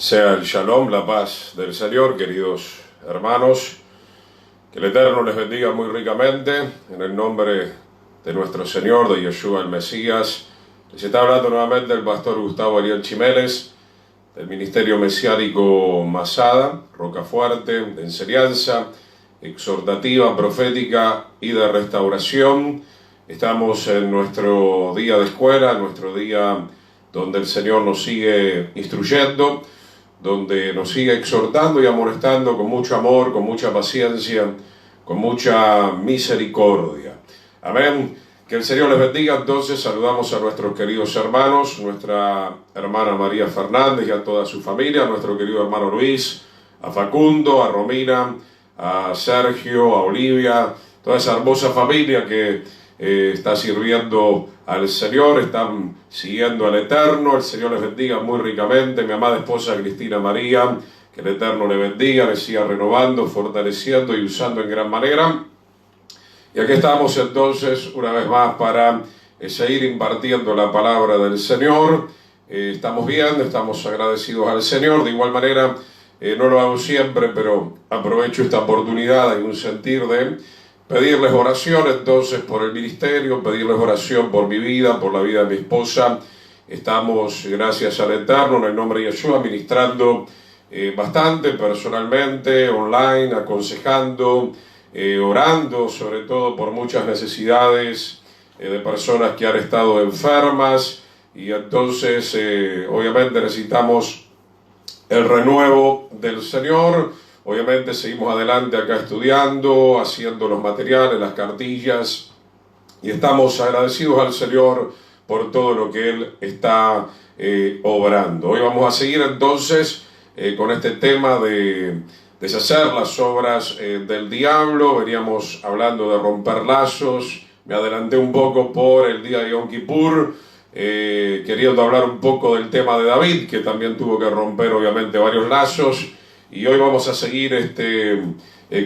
Sea el shalom, la paz del Señor, queridos hermanos. Que el Eterno les bendiga muy ricamente, en el nombre de nuestro Señor, de Yeshua el Mesías. Les está hablando nuevamente el pastor Gustavo Ariel Chimeles, del Ministerio Mesiánico Masada, Rocafuerte, de enseñanza, exhortativa, profética y de restauración. Estamos en nuestro día de escuela, nuestro día donde el Señor nos sigue instruyendo, donde nos sigue exhortando y amonestando con mucho amor, con mucha paciencia, con mucha misericordia. Amén. Que el Señor les bendiga. Entonces saludamos a nuestros queridos hermanos, nuestra hermana María Fernández y a toda su familia, a nuestro querido hermano Luis, a Facundo, a Romina, a Sergio, a Olivia, toda esa hermosa familia que está sirviendo al Señor, están siguiendo al Eterno. El Señor les bendiga muy ricamente. Mi amada esposa Cristina María, que el Eterno le bendiga, le siga renovando, fortaleciendo y usando en gran manera. Y aquí estamos entonces una vez más para seguir impartiendo la palabra del Señor. Estamos bien, estamos agradecidos al Señor. De igual manera, no lo hago siempre, pero aprovecho esta oportunidad en un sentir de pedirles oración entonces por el ministerio, pedirles oración por mi vida, por la vida de mi esposa. Estamos, gracias al Eterno, en el nombre de Yeshua, ministrando bastante personalmente, online, aconsejando, orando sobre todo por muchas necesidades de personas que han estado enfermas, y entonces obviamente necesitamos el renuevo del Señor. Obviamente seguimos adelante acá estudiando, haciendo los materiales, las cartillas, y estamos agradecidos al Señor por todo lo que Él está obrando. Hoy vamos a seguir entonces con este tema de deshacer las obras del diablo. Veníamos hablando de romper lazos. Me adelanté un poco por el día de Yom Kippur, queriendo hablar un poco del tema de David, que también tuvo que romper obviamente varios lazos. Y hoy vamos a seguir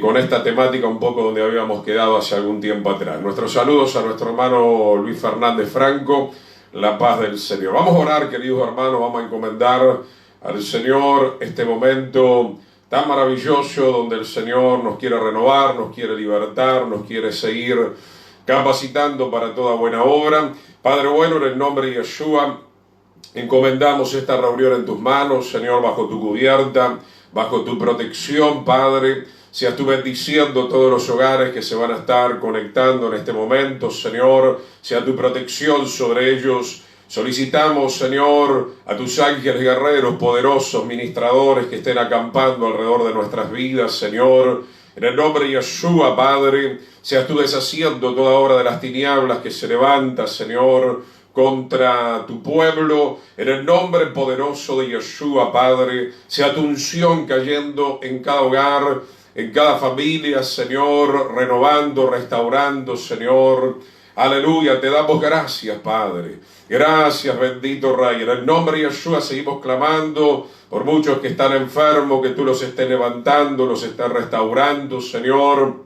con esta temática un poco donde habíamos quedado hace algún tiempo atrás. Nuestros saludos a nuestro hermano Luis Fernández Franco, la paz del Señor. Vamos a orar, queridos hermanos, vamos a encomendar al Señor este momento tan maravilloso donde el Señor nos quiere renovar, nos quiere libertar, nos quiere seguir capacitando para toda buena obra. Padre bueno, en el nombre de Yeshua, encomendamos esta reunión en tus manos, Señor, bajo tu cubierta, bajo tu protección, Padre. Seas tú bendiciendo todos los hogares que se van a estar conectando en este momento, Señor. Sea tu protección sobre ellos. Solicitamos, Señor, a tus ángeles guerreros, poderosos, ministradores que estén acampando alrededor de nuestras vidas, Señor. En el nombre de Yeshua, Padre, seas tú deshaciendo toda obra de las tinieblas que se levanta, Señor, contra tu pueblo. En el nombre poderoso de Yeshua, Padre, sea tu unción cayendo en cada hogar, en cada familia, Señor, renovando, restaurando, Señor. Aleluya, te damos gracias, Padre. Gracias, bendito Rey. En el nombre de Yeshua seguimos clamando por muchos que están enfermos, que tú los estés levantando, los estés restaurando, Señor.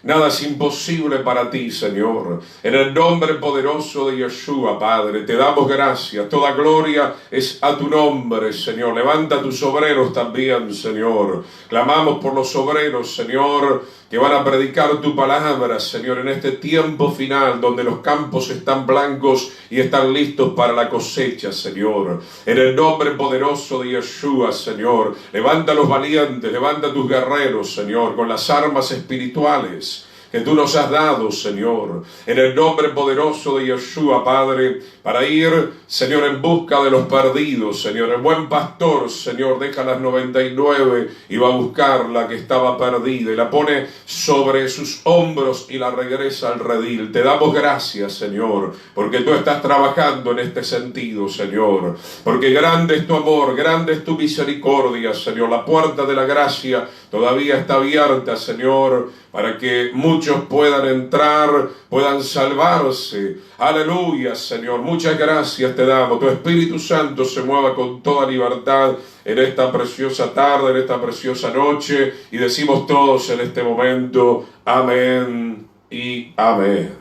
Nada es imposible para ti, Señor. En el nombre poderoso de Yeshua, Padre, te damos gracias. Toda gloria es a tu nombre, Señor. Levanta a tus obreros también, Señor. Clamamos por los obreros, Señor, que van a predicar tu palabra, Señor, en este tiempo final, donde los campos están blancos y están listos para la cosecha, Señor. En el nombre poderoso de Yeshua, Señor, levanta a los valientes, levanta a tus guerreros, Señor, con las armas espirituales que tú nos has dado, Señor, en el nombre poderoso de Yeshua, Padre, para ir, Señor, en busca de los perdidos, Señor. El buen pastor, Señor, deja las 99 y va a buscar la que estaba perdida y la pone sobre sus hombros y la regresa al redil. Te damos gracias, Señor, porque tú estás trabajando en este sentido, Señor, porque grande es tu amor, grande es tu misericordia, Señor. La puerta de la gracia todavía está abierta, Señor, para que muchos puedan entrar, puedan salvarse. Aleluya, Señor. Muchas gracias te damos. Tu Espíritu Santo se mueva con toda libertad en esta preciosa tarde, en esta preciosa noche. Y decimos todos en este momento, amén y amén.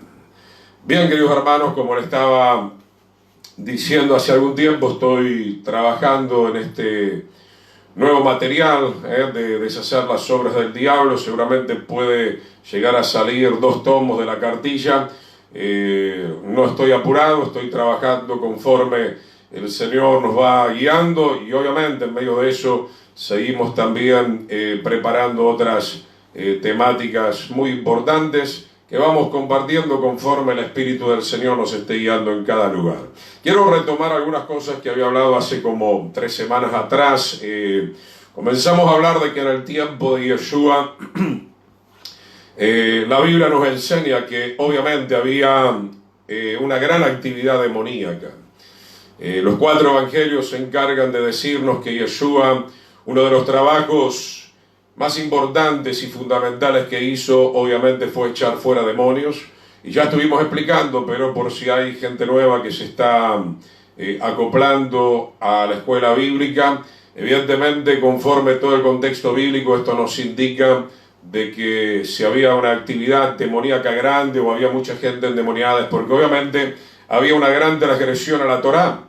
Bien, queridos hermanos, como le estaba diciendo hace algún tiempo, estoy trabajando en este nuevo material de deshacer las obras del diablo. Seguramente puede llegar a salir 2 tomos de la cartilla. No estoy apurado, estoy trabajando conforme el Señor nos va guiando, y obviamente en medio de eso seguimos también preparando otras temáticas muy importantes que vamos compartiendo conforme el Espíritu del Señor nos esté guiando en cada lugar. Quiero retomar algunas cosas que había hablado hace como 3 semanas atrás. Comenzamos a hablar de que en el tiempo de Yeshua la Biblia nos enseña que obviamente había una gran actividad demoníaca. Los 4 evangelios se encargan de decirnos que Yeshua, uno de los trabajos más importantes y fundamentales que hizo, obviamente, fue echar fuera demonios. Y ya estuvimos explicando, pero por si hay gente nueva que se está acoplando a la escuela bíblica, evidentemente, conforme todo el contexto bíblico, esto nos indica de que si había una actividad demoníaca grande o había mucha gente endemoniada, es porque obviamente había una gran transgresión a la Torá,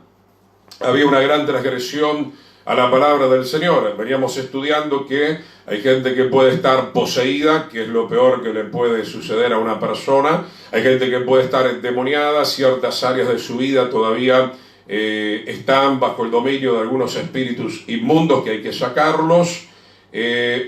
había una gran transgresión a la palabra del Señor. Veníamos estudiando que hay gente que puede estar poseída, que es lo peor que le puede suceder a una persona. Hay gente que puede estar endemoniada, ciertas áreas de su vida todavía están bajo el dominio de algunos espíritus inmundos que hay que sacarlos,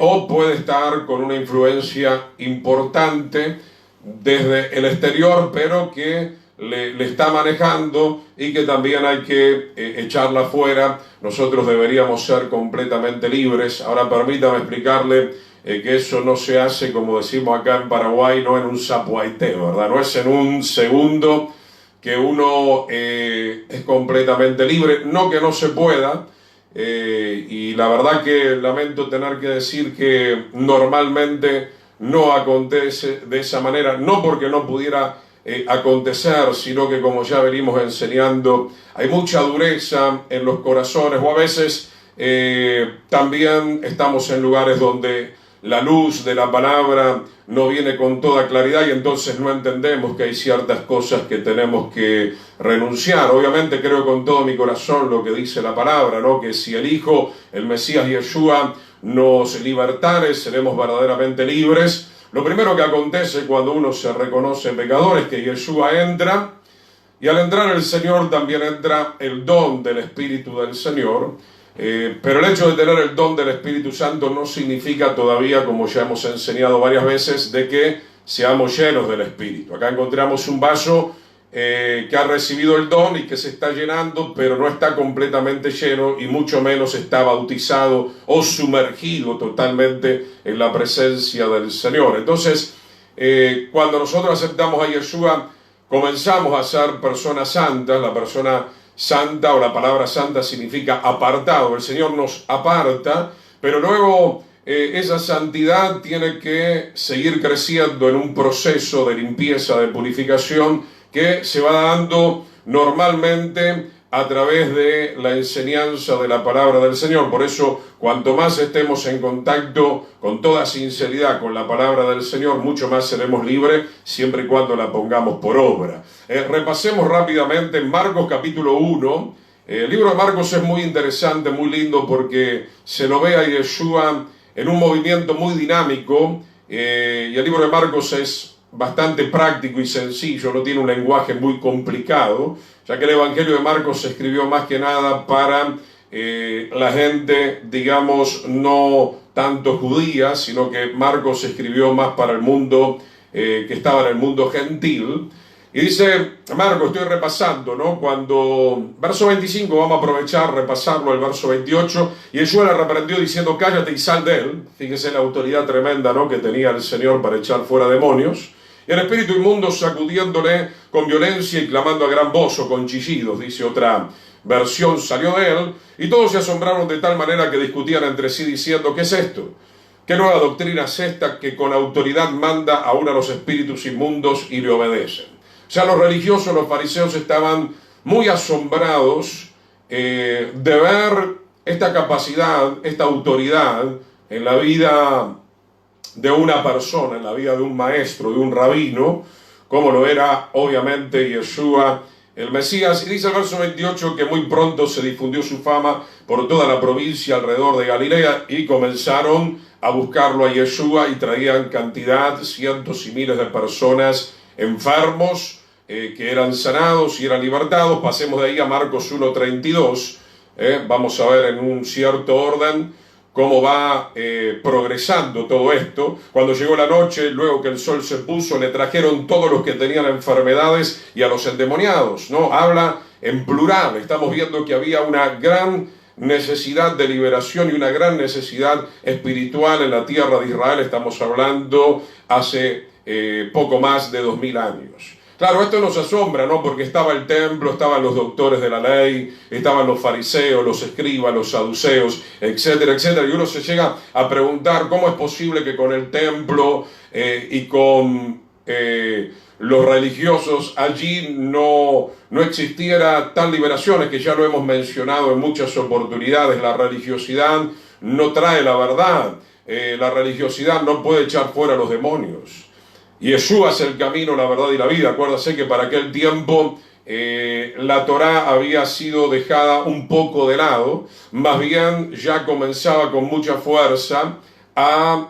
o puede estar con una influencia importante desde el exterior, pero que le está manejando y que también hay que echarla fuera. Nosotros deberíamos ser completamente libres. Ahora permítame explicarle que eso no se hace, como decimos acá en Paraguay, no en un zapuaiteo, ¿verdad? No es en un segundo que uno es completamente libre. No que no se pueda, y la verdad que lamento tener que decir que normalmente no acontece de esa manera, no porque no pudiera acontecer, sino que, como ya venimos enseñando, hay mucha dureza en los corazones, o a veces también estamos en lugares donde la luz de la palabra no viene con toda claridad, y entonces no entendemos que hay ciertas cosas que tenemos que renunciar. Obviamente creo con todo mi corazón lo que dice la palabra, ¿no? Que si el Hijo, el Mesías Yeshua, nos libertare, seremos verdaderamente libres. Lo primero que acontece cuando uno se reconoce pecador es que Yeshua entra, y al entrar el Señor también entra el don del Espíritu del Señor. Pero el hecho de tener el don del Espíritu Santo no significa todavía, como ya hemos enseñado varias veces, de que seamos llenos del Espíritu. Acá encontramos un vaso que ha recibido el don y que se está llenando, pero no está completamente lleno, y mucho menos está bautizado o sumergido totalmente en la presencia del Señor. Entonces, cuando nosotros aceptamos a Yeshua, comenzamos a ser personas santas. La persona santa, o la palabra santa, significa apartado. El Señor nos aparta, pero luego esa santidad tiene que seguir creciendo en un proceso de limpieza, de purificación, que se va dando normalmente a través de la enseñanza de la palabra del Señor. Por eso, cuanto más estemos en contacto con toda sinceridad con la palabra del Señor, mucho más seremos libres, siempre y cuando la pongamos por obra. Repasemos rápidamente en Marcos capítulo 1. El libro de Marcos es muy interesante, muy lindo, porque se lo ve a Yeshua en un movimiento muy dinámico, y el libro de Marcos es bastante práctico y sencillo, no tiene un lenguaje muy complicado, ya que el Evangelio de Marcos se escribió más que nada para la gente, digamos, no tanto judía, sino que Marcos se escribió más para el mundo que estaba en el mundo gentil. Y dice Marcos, estoy repasando, ¿no? Cuando, verso 25, vamos a aprovechar, repasarlo, el verso 28, y Yeshua le reprendió diciendo, cállate y sal de él. Fíjese la autoridad tremenda, ¿no?, que tenía el Señor para echar fuera demonios. Y el espíritu inmundo sacudiéndole con violencia y clamando a gran voz, o con chillidos, dice otra versión, salió de él, y todos se asombraron de tal manera que discutían entre sí diciendo, ¿qué es esto? ¿Qué nueva doctrina es esta que con autoridad manda aún a los espíritus inmundos y le obedecen? O sea, los religiosos, los fariseos, estaban muy asombrados de ver esta capacidad, esta autoridad en la vida de una persona, en la vida de un maestro, de un rabino, como lo era obviamente Yeshua el Mesías. Y dice el verso 28 que muy pronto se difundió su fama por toda la provincia alrededor de Galilea y comenzaron a buscarlo a Yeshua y traían cantidad, cientos y miles de personas enfermos que eran sanados y eran libertados. Pasemos de ahí a Marcos 1:32. Vamos a ver en un cierto orden cómo va progresando todo esto. Cuando llegó la noche, luego que el sol se puso, le trajeron todos los que tenían enfermedades y a los endemoniados, ¿no? Habla en plural. Estamos viendo que había una gran necesidad de liberación y una gran necesidad espiritual en la tierra de Israel. Estamos hablando hace poco más de 2000 años. Claro, esto nos asombra, ¿no? Porque estaba el templo, estaban los doctores de la ley, estaban los fariseos, los escribas, los saduceos, etcétera, etcétera. Y uno se llega a preguntar cómo es posible que con el templo y con los religiosos allí no existiera tal liberación. Es que ya lo hemos mencionado en muchas oportunidades. La religiosidad no trae la verdad. La religiosidad no puede echar fuera a los demonios. Yeshua es el camino, la verdad y la vida. Acuérdense que para aquel tiempo la Torá había sido dejada un poco de lado, más bien ya comenzaba con mucha fuerza a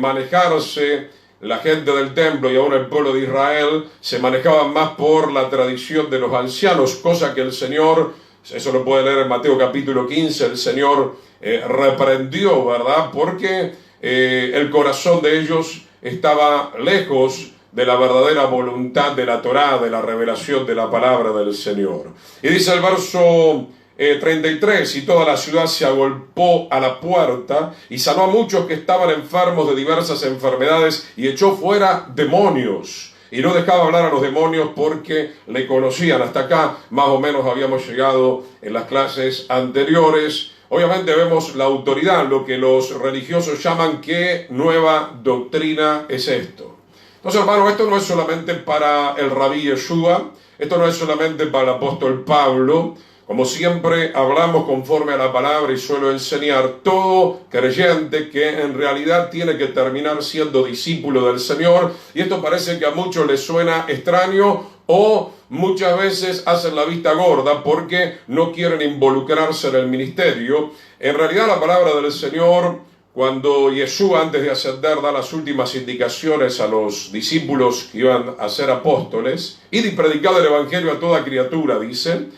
manejarse la gente del templo y aún el pueblo de Israel, se manejaban más por la tradición de los ancianos, cosa que el Señor, eso lo puede leer en Mateo capítulo 15, el Señor reprendió, ¿verdad? Porque el corazón de ellos estaba lejos de la verdadera voluntad de la Torá, de la revelación de la palabra del Señor. Y dice el verso 33, y toda la ciudad se agolpó a la puerta y sanó a muchos que estaban enfermos de diversas enfermedades y echó fuera demonios. Y no dejaba hablar a los demonios porque le conocían. Hasta acá más o menos habíamos llegado en las clases anteriores. Obviamente vemos la autoridad, lo que los religiosos llaman qué nueva doctrina es esto. Entonces, hermano, esto no es solamente para el rabí Yeshua, esto no es solamente para el apóstol Pablo. Como siempre hablamos conforme a la palabra y suelo enseñar, todo creyente que en realidad tiene que terminar siendo discípulo del Señor, y esto parece que a muchos les suena extraño o muchas veces hacen la vista gorda porque no quieren involucrarse en el ministerio. En realidad la palabra del Señor, cuando Yeshua antes de ascender da las últimas indicaciones a los discípulos que iban a ser apóstoles, id y predicad el evangelio a toda criatura, dice,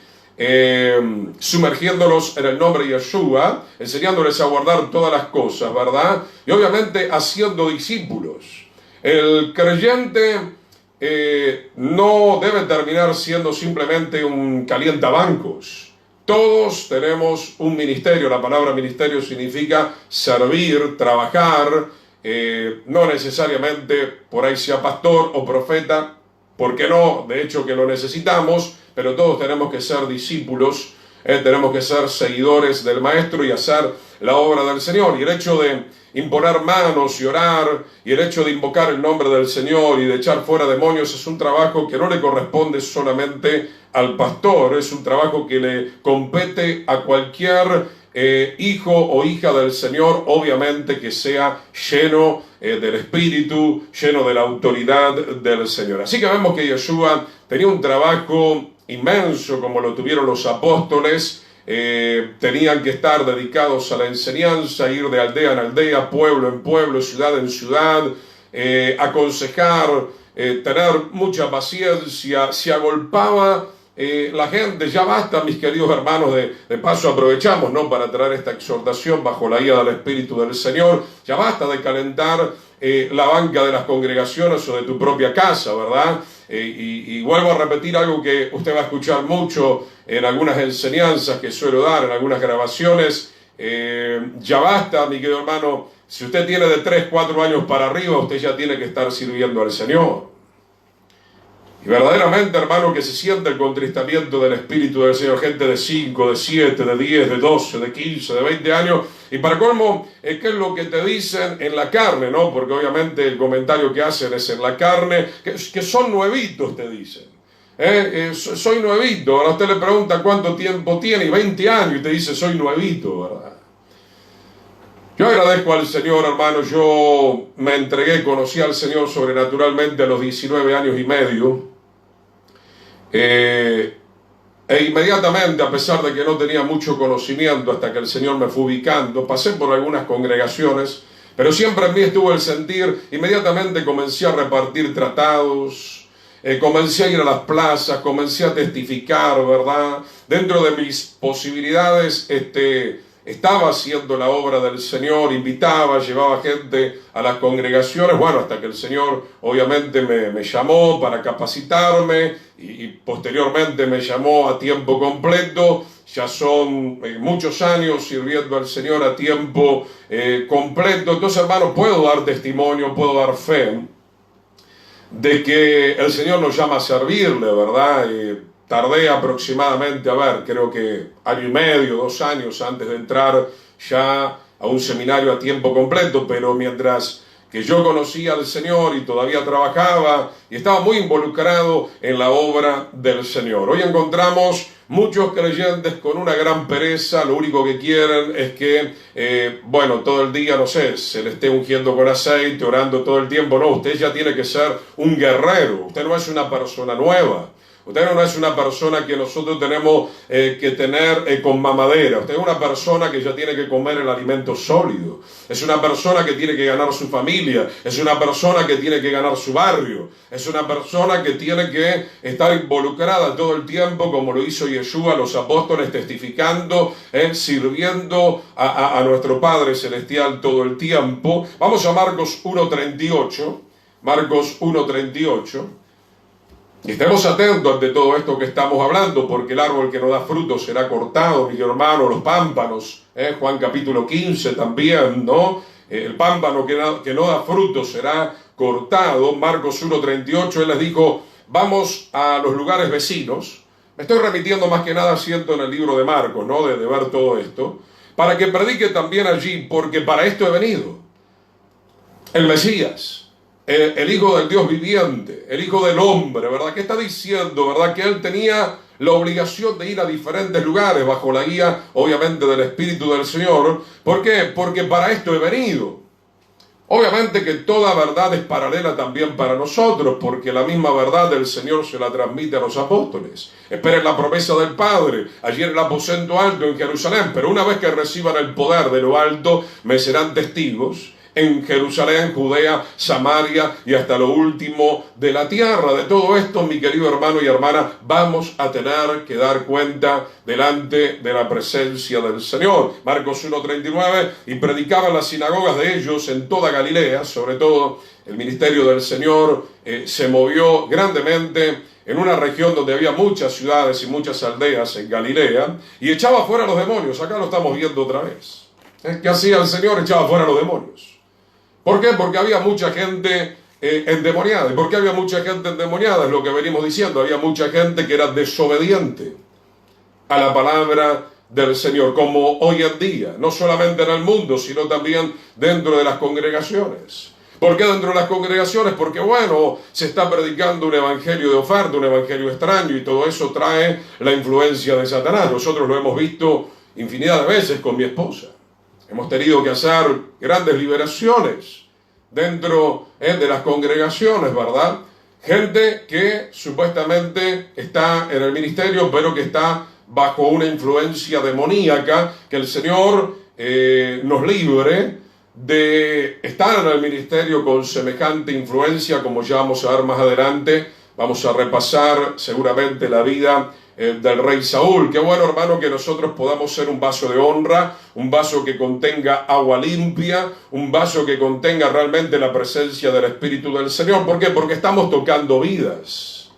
sumergiéndolos en el nombre de Yeshua, enseñándoles a guardar todas las cosas, ¿verdad? Y obviamente haciendo discípulos. El creyente no debe terminar siendo simplemente un calientabancos. Todos tenemos un ministerio. La palabra ministerio significa servir, trabajar, no necesariamente por ahí sea pastor o profeta, ¿por qué no? De hecho que lo necesitamos, pero todos tenemos que ser discípulos, tenemos que ser seguidores del Maestro y hacer la obra del Señor. Y el hecho de imponer manos y orar, y el hecho de invocar el nombre del Señor y de echar fuera demonios es un trabajo que no le corresponde solamente al pastor, es un trabajo que le compete a cualquier hijo o hija del Señor, obviamente que sea lleno del Espíritu, lleno de la autoridad del Señor. Así que vemos que Yeshua tenía un trabajo inmenso como lo tuvieron los apóstoles. Tenían que estar dedicados a la enseñanza, ir de aldea en aldea, pueblo en pueblo, ciudad en ciudad, aconsejar, tener mucha paciencia. Se agolpaba la gente. Ya basta, mis queridos hermanos, de paso aprovechamos, ¿no?, para traer esta exhortación bajo la guía del Espíritu del Señor. Ya basta de calentar la banca de las congregaciones o de tu propia casa, ¿verdad? Y vuelvo a repetir algo que usted va a escuchar mucho en algunas enseñanzas que suelo dar, en algunas grabaciones. Ya basta, mi querido hermano, si usted tiene de 3, 4 años para arriba, usted ya tiene que estar sirviendo al Señor. Y verdaderamente, hermano, que se sienta el contristamiento del Espíritu del Señor, gente de 5, de 7, de 10, de 12, de 15, de 20 años, y para colmo, ¿qué es lo que te dicen en la carne, no? Porque obviamente el comentario que hacen es en la carne, que son nuevitos, te dicen. Soy nuevito. Ahora usted le pregunta cuánto tiempo tiene, y 20 años, y te dice, soy nuevito, ¿verdad? Yo agradezco al Señor, hermano. Yo me entregué, conocí al Señor sobrenaturalmente a los 19 años y medio. E inmediatamente, a pesar de que no tenía mucho conocimiento hasta que el Señor me fue ubicando, pasé por algunas congregaciones, pero siempre en mí estuvo el sentir. Inmediatamente comencé a repartir tratados, comencé a ir a las plazas, comencé a testificar, ¿verdad? Dentro de mis posibilidades, estaba haciendo la obra del Señor, invitaba, llevaba gente a las congregaciones, bueno, hasta que el Señor obviamente me llamó para capacitarme y posteriormente me llamó a tiempo completo. Ya son muchos años sirviendo al Señor a tiempo completo. Entonces, hermanos, puedo dar testimonio, puedo dar fe de que el Señor nos llama a servirle, ¿verdad? Tardé aproximadamente, creo que año y medio, 2 años antes de entrar ya a un seminario a tiempo completo, pero mientras que yo conocía al Señor y todavía trabajaba y estaba muy involucrado en la obra del Señor. Hoy encontramos muchos creyentes con una gran pereza. Lo único que quieren es que, todo el día, no sé, se le esté ungiendo con aceite, orando todo el tiempo. No, usted ya tiene que ser un guerrero. Usted no es una persona nueva. Usted no es una persona que nosotros tenemos que tener con mamadera. Usted es una persona que ya tiene que comer el alimento sólido. Es una persona que tiene que ganar su familia. Es una persona que tiene que ganar su barrio. Es una persona que tiene que estar involucrada todo el tiempo, como lo hizo Yeshua, los apóstoles, testificando, sirviendo a nuestro Padre Celestial todo el tiempo. Vamos a Marcos 1:38. Marcos 1:38. Y estemos atentos ante todo esto que estamos hablando, porque el árbol que no da fruto será cortado, mi hermano, los pámpanos, Juan capítulo 15 también, ¿no? El pámpano que no da fruto será cortado. Marcos 1:38, él les dijo, vamos a los lugares vecinos. Me estoy remitiendo más que nada, siento, en el libro de Marcos, ¿no? De ver todo esto, para que predique también allí, porque para esto he venido. El Mesías, el Hijo del Dios viviente, el Hijo del hombre, ¿verdad? ¿Qué está diciendo, verdad? Que él tenía la obligación de ir a diferentes lugares bajo la guía, obviamente, del Espíritu del Señor. ¿Por qué? Porque para esto he venido. Obviamente que toda verdad es paralela también para nosotros, porque la misma verdad del Señor se la transmite a los apóstoles. Esperen la promesa del Padre, allí en el aposento alto en Jerusalén, pero una vez que reciban el poder de lo alto, me serán testigos en Jerusalén, Judea, Samaria y hasta lo último de la tierra. De todo esto, mi querido hermano y hermana, vamos a tener que dar cuenta delante de la presencia del Señor. Marcos 1:39, y predicaba en las sinagogas de ellos en toda Galilea. Sobre todo el ministerio del Señor se movió grandemente en una región donde había muchas ciudades y muchas aldeas en Galilea, y echaba fuera a los demonios. Acá lo estamos viendo otra vez. ¿Qué hacía el Señor? Echaba fuera a los demonios. ¿Por qué? Porque había mucha gente endemoniada. ¿Y por qué había mucha gente endemoniada? Es lo que venimos diciendo. Había mucha gente que era desobediente a la palabra del Señor, como hoy en día, no solamente en el mundo, sino también dentro de las congregaciones. ¿Por qué dentro de las congregaciones? Porque, se está predicando un evangelio de oferta, un evangelio extraño, y todo eso trae la influencia de Satanás. Nosotros lo hemos visto infinidad de veces con mi esposa. Hemos tenido que hacer grandes liberaciones dentro de las congregaciones, ¿verdad? Gente que supuestamente está en el ministerio, pero que está bajo una influencia demoníaca. Que el Señor nos libre de estar en el ministerio con semejante influencia, como ya vamos a ver más adelante. Vamos a repasar seguramente la vida del rey Saúl. Qué bueno, hermano, que nosotros podamos ser un vaso de honra, un vaso que contenga agua limpia, un vaso que contenga realmente la presencia del Espíritu del Señor. ¿Por qué? Porque estamos tocando vidas.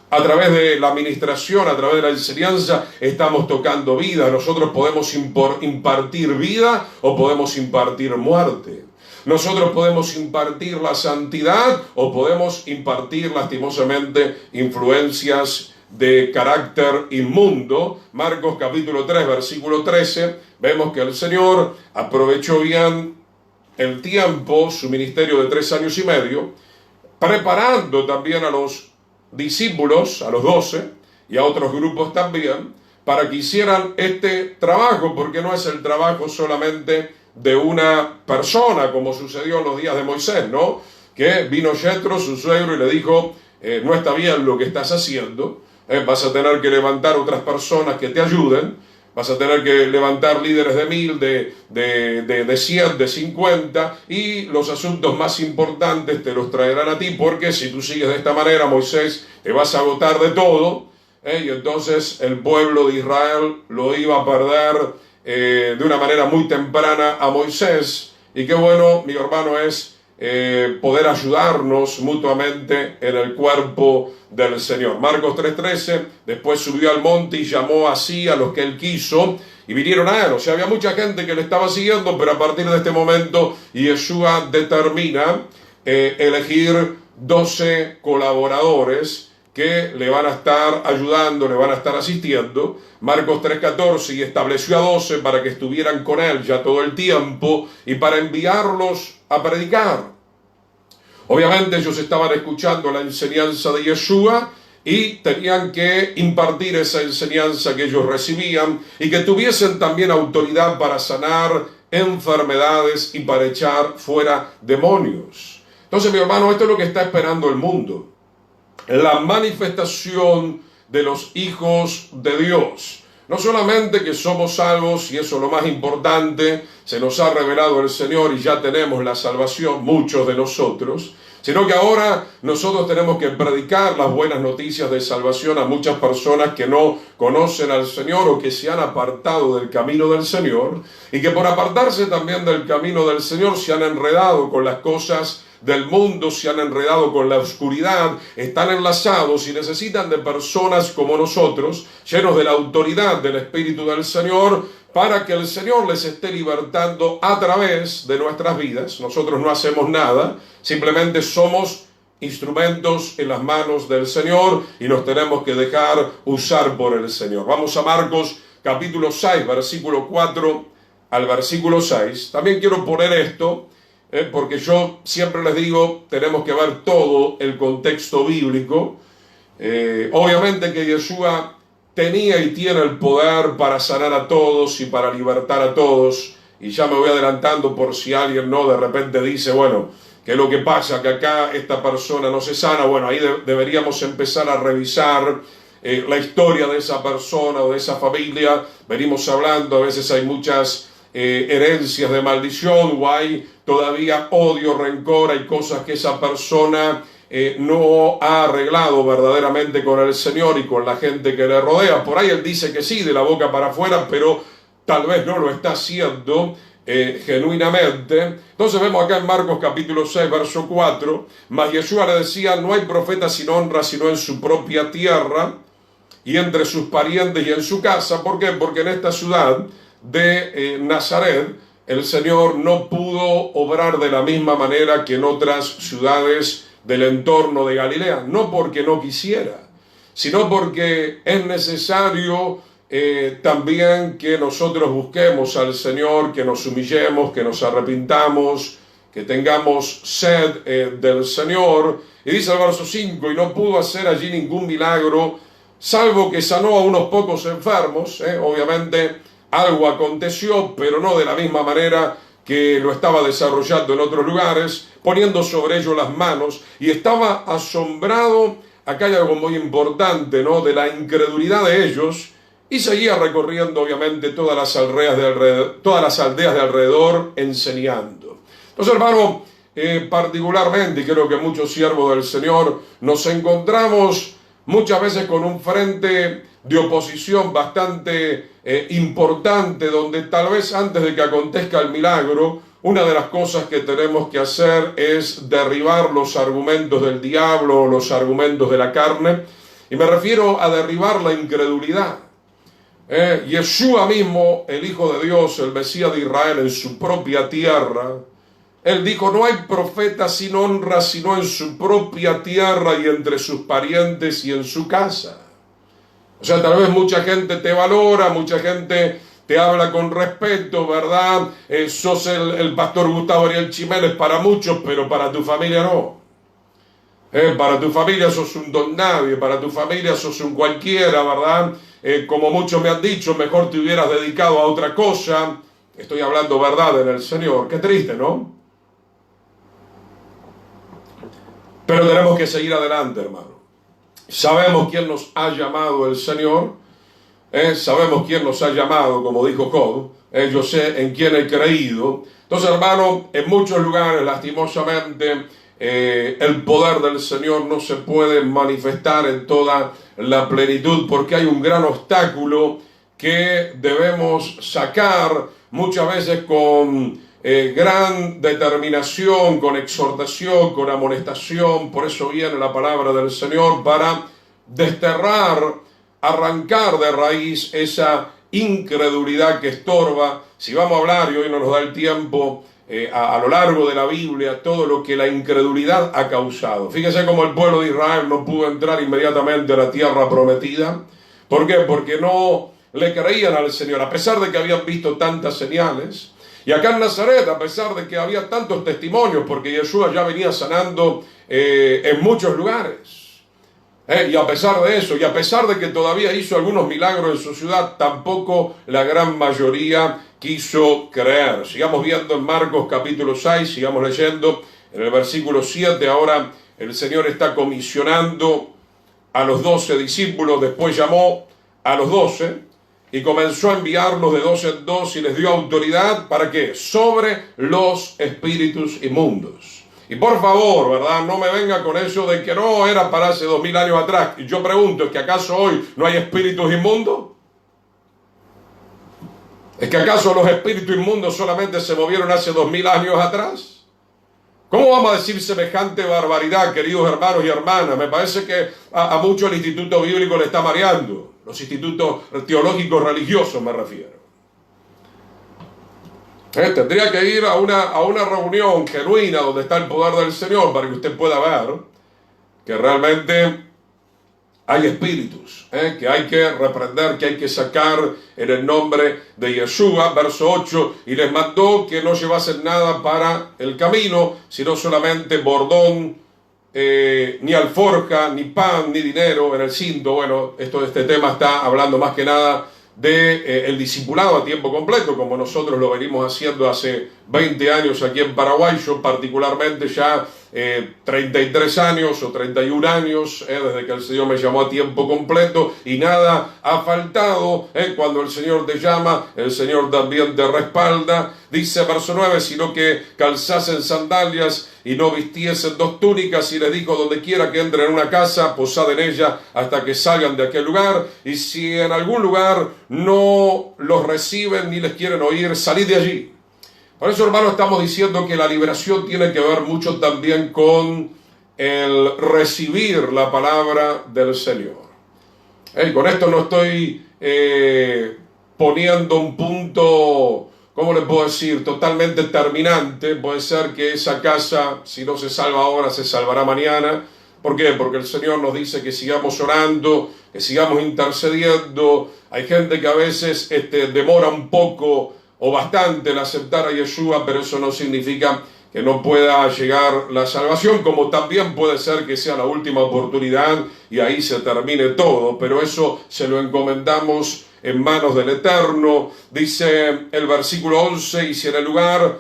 A través de la administración, a través de la enseñanza, estamos tocando vidas. Nosotros podemos impartir vida o podemos impartir muerte. Nosotros podemos impartir la santidad o podemos impartir lastimosamente influencias de carácter inmundo. Marcos capítulo 3, versículo 13, vemos que el Señor aprovechó bien el tiempo, su ministerio de 3 años y medio, preparando también a los discípulos, a los 12 y a otros grupos también, para que hicieran este trabajo, porque no es el trabajo solamente de una persona, como sucedió en los días de Moisés, ¿no? Que vino Jetro, su suegro, y le dijo, no está bien lo que estás haciendo. Vas a tener que levantar otras personas que te ayuden. Vas a tener que levantar líderes de 1000, de 100, de 50, y los asuntos más importantes te los traerán a ti, porque si tú sigues de esta manera, Moisés, te vas a agotar de todo, y entonces el pueblo de Israel lo iba a perder de una manera muy temprana a Moisés. Y qué bueno, mi hermano, es poder ayudarnos mutuamente en el cuerpo del Señor. Marcos 3:13, después subió al monte y llamó así a los que él quiso y vinieron a él. O sea, había mucha gente que le estaba siguiendo, pero a partir de este momento Yeshua determina elegir 12 colaboradores que le van a estar ayudando, le van a estar asistiendo. Marcos 3:14, y estableció a 12 para que estuvieran con él ya todo el tiempo y para enviarlos a predicar. Obviamente ellos estaban escuchando la enseñanza de Yeshua y tenían que impartir esa enseñanza que ellos recibían y que tuviesen también autoridad para sanar enfermedades y para echar fuera demonios. Entonces, mi hermano, esto es lo que está esperando el mundo. La manifestación de los hijos de Dios. No solamente que somos salvos, y eso es lo más importante, se nos ha revelado el Señor y ya tenemos la salvación, muchos de nosotros, sino que ahora nosotros tenemos que predicar las buenas noticias de salvación a muchas personas que no conocen al Señor o que se han apartado del camino del Señor, y que por apartarse también del camino del Señor se han enredado con las cosas del mundo, se han enredado con la oscuridad, están enlazados y necesitan de personas como nosotros, llenos de la autoridad del Espíritu del Señor, para que el Señor les esté libertando a través de nuestras vidas. Nosotros no hacemos nada, simplemente somos instrumentos en las manos del Señor y nos tenemos que dejar usar por el Señor. Vamos a Marcos capítulo 6, versículo 4 al versículo 6. También quiero poner esto, porque yo siempre les digo, tenemos que ver todo el contexto bíblico. Obviamente que Yeshua tenía y tiene el poder para sanar a todos y para libertar a todos, y ya me voy adelantando por si alguien no de repente dice, bueno, ¿qué es lo que pasa? Que acá esta persona no se sana. Bueno, ahí deberíamos empezar a revisar la historia de esa persona o de esa familia. Venimos hablando, a veces hay muchas herencias de maldición, o hay todavía odio, rencor, hay cosas que esa persona no ha arreglado verdaderamente con el Señor y con la gente que le rodea. Por ahí él dice que sí, de la boca para afuera, pero tal vez no lo está haciendo genuinamente. Entonces vemos acá en Marcos capítulo 6, verso 4, mas Yeshua le decía, no hay profeta sin honra sino en su propia tierra y entre sus parientes y en su casa. ¿Por qué? Porque en esta ciudad de Nazaret el Señor no pudo obrar de la misma manera que en otras ciudades del entorno de Galilea, no porque no quisiera, sino porque es necesario también que nosotros busquemos al Señor, que nos humillemos, que nos arrepintamos, que tengamos sed del Señor. Y dice el verso 5, y no pudo hacer allí ningún milagro, salvo que sanó a unos pocos enfermos. Obviamente algo aconteció, pero no de la misma manera que lo estaba desarrollando en otros lugares, poniendo sobre ellos las manos, y estaba asombrado. Acá hay algo muy importante, ¿no?, de la incredulidad de ellos, y seguía recorriendo obviamente todas las aldeas de alrededor enseñando. Entonces, hermano, particularmente, y creo que muchos siervos del Señor, nos encontramos muchas veces con un frente de oposición bastante importante, donde tal vez antes de que acontezca el milagro, una de las cosas que tenemos que hacer es derribar los argumentos del diablo, los argumentos de la carne, y me refiero a derribar la incredulidad. Yeshua mismo, el Hijo de Dios, el Mesías de Israel, en su propia tierra, él dijo, no hay profeta sin honra sino en su propia tierra y entre sus parientes y en su casa. O sea, tal vez mucha gente te valora, mucha gente te habla con respeto, ¿verdad? Sos el pastor Gustavo Ariel Chiménez para muchos, pero para tu familia no. Para tu familia sos un don nadie, para tu familia sos un cualquiera, ¿verdad? Como muchos me han dicho, mejor te hubieras dedicado a otra cosa. Estoy hablando verdad en el Señor. Qué triste, ¿no? Pero tenemos que seguir adelante, hermano. Sabemos quién nos ha llamado el Señor, sabemos quién nos ha llamado, como dijo Job, yo sé en quién he creído. Entonces, hermano, en muchos lugares, lastimosamente, el poder del Señor no se puede manifestar en toda la plenitud porque hay un gran obstáculo que debemos sacar muchas veces con gran determinación, con exhortación, con amonestación. Por eso viene la palabra del Señor para desterrar, arrancar de raíz esa incredulidad que estorba. Si vamos a hablar, y hoy no nos da el tiempo, a lo largo de la Biblia, todo lo que la incredulidad ha causado. Fíjese cómo el pueblo de Israel no pudo entrar inmediatamente a la tierra prometida. ¿Por qué? Porque no le creían al Señor, a pesar de que habían visto tantas señales. Y acá en Nazaret, a pesar de que había tantos testimonios, porque Yeshua ya venía sanando en muchos lugares. Y a pesar de eso, y a pesar de que todavía hizo algunos milagros en su ciudad, tampoco la gran mayoría quiso creer. Sigamos viendo en Marcos capítulo 6, sigamos leyendo en el versículo 7. Ahora el Señor está comisionando a los 12 discípulos, después llamó a los 12 y comenzó a enviarlos de 2 en 2 y les dio autoridad, ¿para qué? Sobre los espíritus inmundos. Y por favor, ¿verdad? No me venga con eso de que no era para hace 2000 años atrás. Y yo pregunto, ¿es que acaso hoy no hay espíritus inmundos? ¿Es que acaso los espíritus inmundos solamente se movieron hace 2000 años atrás? ¿Cómo vamos a decir semejante barbaridad, queridos hermanos y hermanas? Me parece que a muchos el Instituto Bíblico le está mareando. Los institutos teológicos religiosos me refiero. Tendría que ir a una reunión genuina donde está el poder del Señor para que usted pueda ver que realmente hay espíritus que hay que reprender, que hay que sacar en el nombre de Yeshua. Verso 8, y les mandó que no llevasen nada para el camino, sino solamente bordón, ni alforja, ni pan, ni dinero en el cinto. Bueno, este tema está hablando más que nada de el discipulado a tiempo completo, como nosotros lo venimos haciendo hace 20 años aquí en Paraguay. Yo particularmente ya 33 años o 31 años desde que el Señor me llamó a tiempo completo, y nada ha faltado. Cuando el Señor te llama, el Señor también te respalda. Dice verso 9, sino que calzasen sandalias y no vistiesen 2 túnicas, y les dijo, donde quiera que entren en una casa, posad en ella hasta que salgan de aquel lugar, y si en algún lugar no los reciben ni les quieren oír, salid de allí. Por eso, hermano, estamos diciendo que la liberación tiene que ver mucho también con el recibir la palabra del Señor. Con esto no estoy poniendo un punto, ¿cómo le puedo decir?, totalmente terminante. Puede ser que esa casa, si no se salva ahora, se salvará mañana. ¿Por qué? Porque el Señor nos dice que sigamos orando, que sigamos intercediendo. Hay gente que a veces demora un poco o bastante el aceptar a Yeshua, pero eso no significa que no pueda llegar la salvación, como también puede ser que sea la última oportunidad y ahí se termine todo, pero eso se lo encomendamos en manos del Eterno. Dice el versículo 11, y si en el lugar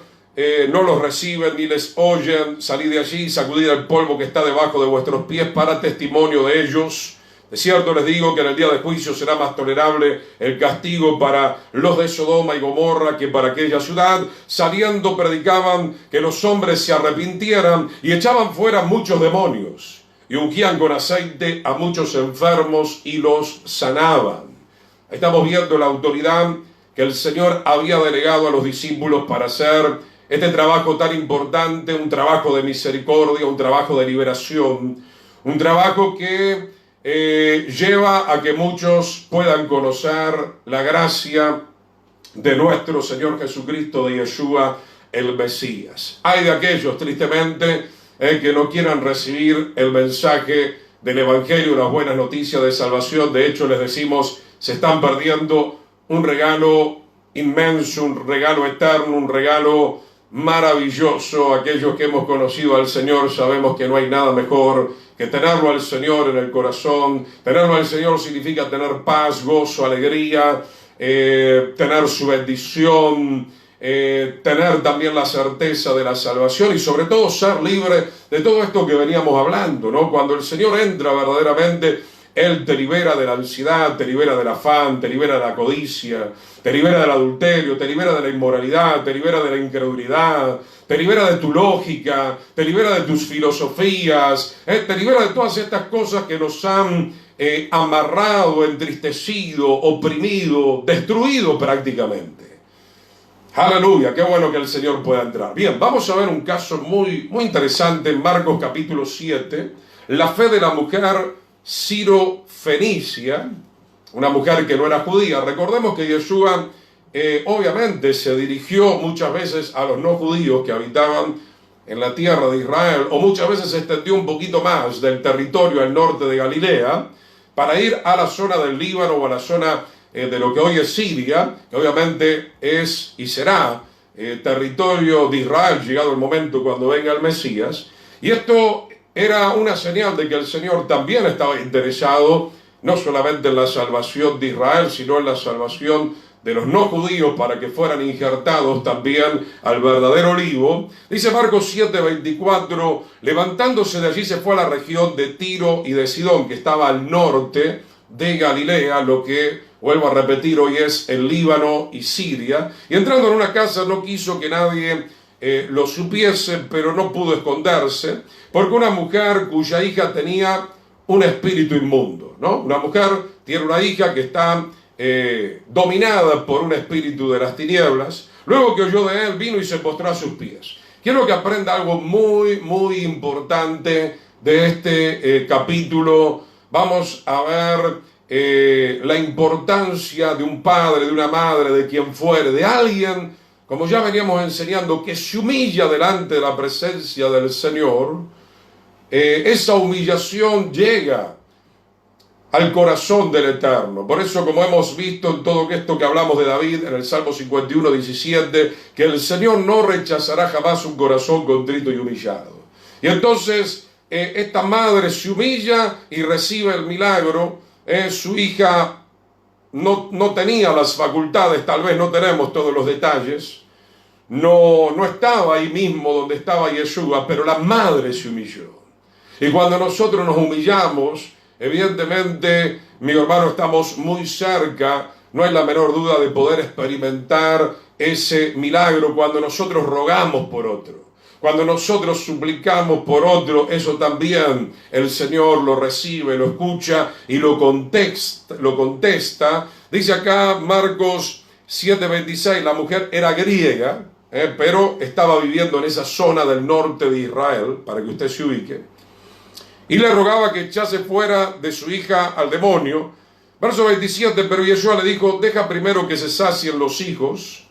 no los reciben ni les oyen, salid de allí y sacudid el polvo que está debajo de vuestros pies para testimonio de ellos. De cierto les digo que en el día de juicio será más tolerable el castigo para los de Sodoma y Gomorra que para aquella ciudad. Saliendo predicaban que los hombres se arrepintieran y echaban fuera muchos demonios y ungían con aceite a muchos enfermos y los sanaban. Ahí estamos viendo la autoridad que el Señor había delegado a los discípulos para hacer este trabajo tan importante, un trabajo de misericordia, un trabajo de liberación, un trabajo que lleva a que muchos puedan conocer la gracia de nuestro Señor Jesucristo, de Yeshua el Mesías. Hay de aquellos, tristemente, que no quieran recibir el mensaje del Evangelio, las buenas noticias de salvación. De hecho, les decimos, se están perdiendo un regalo inmenso, un regalo eterno, un regalo maravilloso. Aquellos que hemos conocido al Señor sabemos que no hay nada mejor que tenerlo al Señor en el corazón. Tenerlo al Señor significa tener paz, gozo, alegría, tener su bendición, tener también la certeza de la salvación y sobre todo ser libre de todo esto que veníamos hablando, ¿no? Cuando el Señor entra verdaderamente, Él te libera de la ansiedad, te libera del afán, te libera de la codicia, te libera del adulterio, te libera de la inmoralidad, te libera de la incredulidad, te libera de tu lógica, te libera de tus filosofías, te libera de todas estas cosas que nos han amarrado, entristecido, oprimido, destruido prácticamente. Aleluya, qué bueno que el Señor pueda entrar. Bien, vamos a ver un caso muy interesante en Marcos capítulo 7, la fe de la mujer Sirofenicia, una mujer que no era judía. Recordemos que Yeshua obviamente se dirigió muchas veces a los no judíos que habitaban en la tierra de Israel, o muchas veces se extendió un poquito más del territorio al norte de Galilea, para ir a la zona del Líbano o a la zona de lo que hoy es Siria, que obviamente es y será territorio de Israel, llegado el momento cuando venga el Mesías. Y esto era una señal de que el Señor también estaba interesado no solamente en la salvación de Israel, sino en la salvación de los no judíos, para que fueran injertados también al verdadero olivo. Dice Marcos 7:24, levantándose de allí se fue a la región de Tiro y de Sidón, que estaba al norte de Galilea, lo que, vuelvo a repetir, hoy es el Líbano y Siria. Y entrando en una casa no quiso que nadie lo supiese, pero no pudo esconderse, porque una mujer cuya hija tenía un espíritu inmundo, ¿no? Una mujer tiene una hija que está dominada por un espíritu de las tinieblas. Luego que oyó de él, vino y se postró a sus pies. Quiero que aprenda algo muy importante de este capítulo. Vamos a ver la importancia de un padre, de una madre, de quien fuere, de alguien, como ya veníamos enseñando, que se humilla delante de la presencia del Señor. Esa humillación llega al corazón del Eterno. Por eso, como hemos visto en todo esto que hablamos de David, en el Salmo 51:17, que el Señor no rechazará jamás un corazón contrito y humillado. Y entonces, esta madre se humilla y recibe el milagro. Su hija no tenía las facultades, tal vez no tenemos todos los detalles, no estaba ahí mismo donde estaba Yeshua, pero la madre se humilló. Y cuando nosotros nos humillamos, evidentemente, mi hermano, estamos muy cerca, no hay la menor duda de poder experimentar ese milagro cuando nosotros rogamos por otro. Cuando nosotros suplicamos por otro, eso también el Señor lo recibe, lo escucha y lo contesta. Dice acá Marcos 7:26, la mujer era griega, pero estaba viviendo en esa zona del norte de Israel, para que usted se ubique. Y le rogaba que echase fuera de su hija al demonio. Verso 27, pero Yeshua le dijo, deja primero que se sacien los hijos,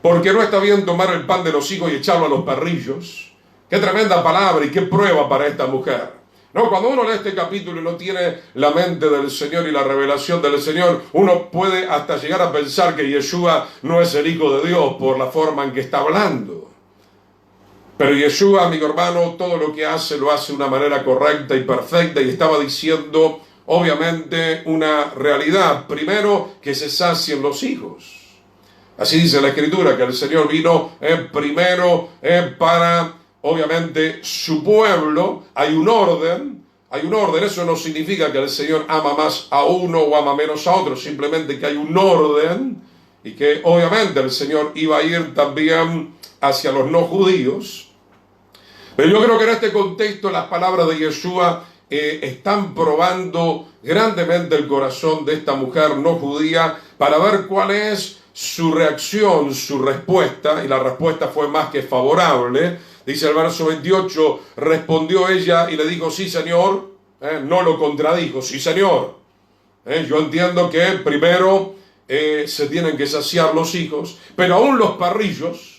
porque no está bien tomar el pan de los hijos y echarlo a los perrillos. Qué tremenda palabra y qué prueba para esta mujer. No, cuando uno lee este capítulo y no tiene la mente del Señor y la revelación del Señor, uno puede hasta llegar a pensar que Yeshua no es el Hijo de Dios por la forma en que está hablando. Pero Yeshua, amigo hermano, todo lo que hace, lo hace de una manera correcta y perfecta, y estaba diciendo, obviamente, una realidad. Primero, que se sacien los hijos. Así dice la Escritura, que el Señor vino primero para, obviamente, su pueblo. Hay un orden. Eso no significa que el Señor ama más a uno o ama menos a otro, simplemente que hay un orden, y que obviamente el Señor iba a ir también hacia los no judíos. Pero yo creo que en este contexto las palabras de Yeshua están probando grandemente el corazón de esta mujer no judía, para ver cuál es su reacción, su respuesta, y la respuesta fue más que favorable. Dice el verso 28, respondió ella y le dijo, sí Señor, no lo contradijo, sí Señor. Yo entiendo que primero se tienen que saciar los hijos, pero aún los parrillos,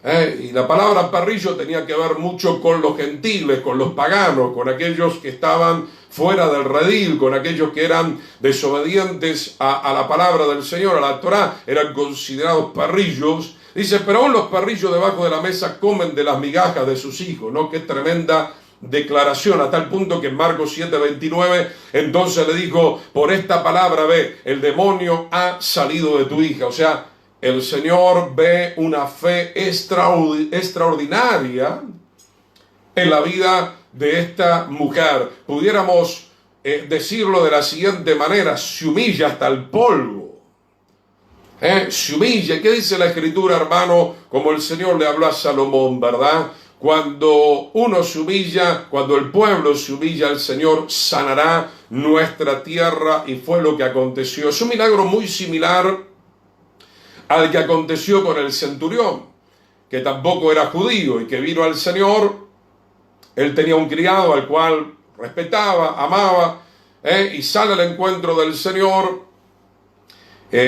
y la palabra parrillo tenía que ver mucho con los gentiles, con los paganos, con aquellos que estaban fuera del redil, con aquellos que eran desobedientes a la palabra del Señor, a la Torá, eran considerados parrillos. Dice, pero aún los parrillos debajo de la mesa comen de las migajas de sus hijos, ¿no? Qué tremenda declaración, a tal punto que en Marcos 7:29, entonces le dijo, por esta palabra, ve, el demonio ha salido de tu hija. O sea, el Señor ve una fe extraordinaria en la vida de esta mujer. Pudiéramos decirlo de la siguiente manera: se humilla hasta el polvo. Se humilla. ¿Qué dice la Escritura, hermano? Como el Señor le habló a Salomón, ¿verdad? Cuando uno se humilla, cuando el pueblo se humilla, el Señor sanará nuestra tierra, y fue lo que aconteció. Es un milagro muy similar al que aconteció con el centurión, que tampoco era judío y que vino al Señor. Él tenía un criado al cual respetaba, amaba, y sale al encuentro del Señor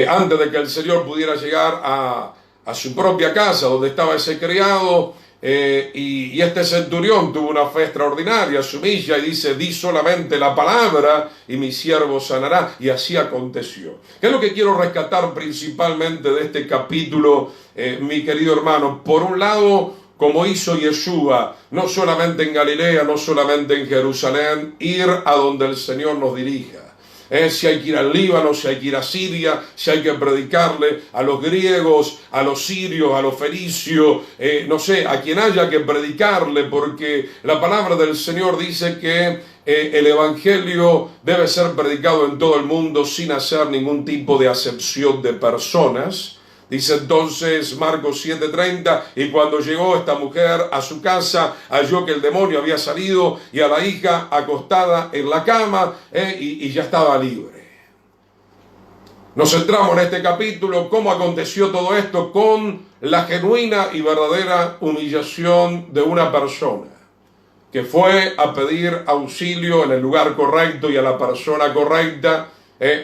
antes de que el Señor pudiera llegar a su propia casa donde estaba ese criado. Y este centurión tuvo una fe extraordinaria, se humilla y dice: di solamente la palabra y mi siervo sanará. Y así aconteció. ¿Qué es lo que quiero rescatar principalmente de este capítulo, mi querido hermano? Por un lado, como hizo Yeshua, no solamente en Galilea, no solamente en Jerusalén, ir a donde el Señor nos dirija. Si hay que ir al Líbano, si hay que ir a Siria, si hay que predicarle a los griegos, a los sirios, a los fenicios, no sé, a quien haya que predicarle, porque la palabra del Señor dice que el Evangelio debe ser predicado en todo el mundo sin hacer ningún tipo de acepción de personas. Dice entonces Marcos 7:30, y cuando llegó esta mujer a su casa, halló que el demonio había salido y a la hija acostada en la cama, y ya estaba libre. Nos centramos en este capítulo, cómo aconteció todo esto, con la genuina y verdadera humillación de una persona que fue a pedir auxilio en el lugar correcto y a la persona correcta.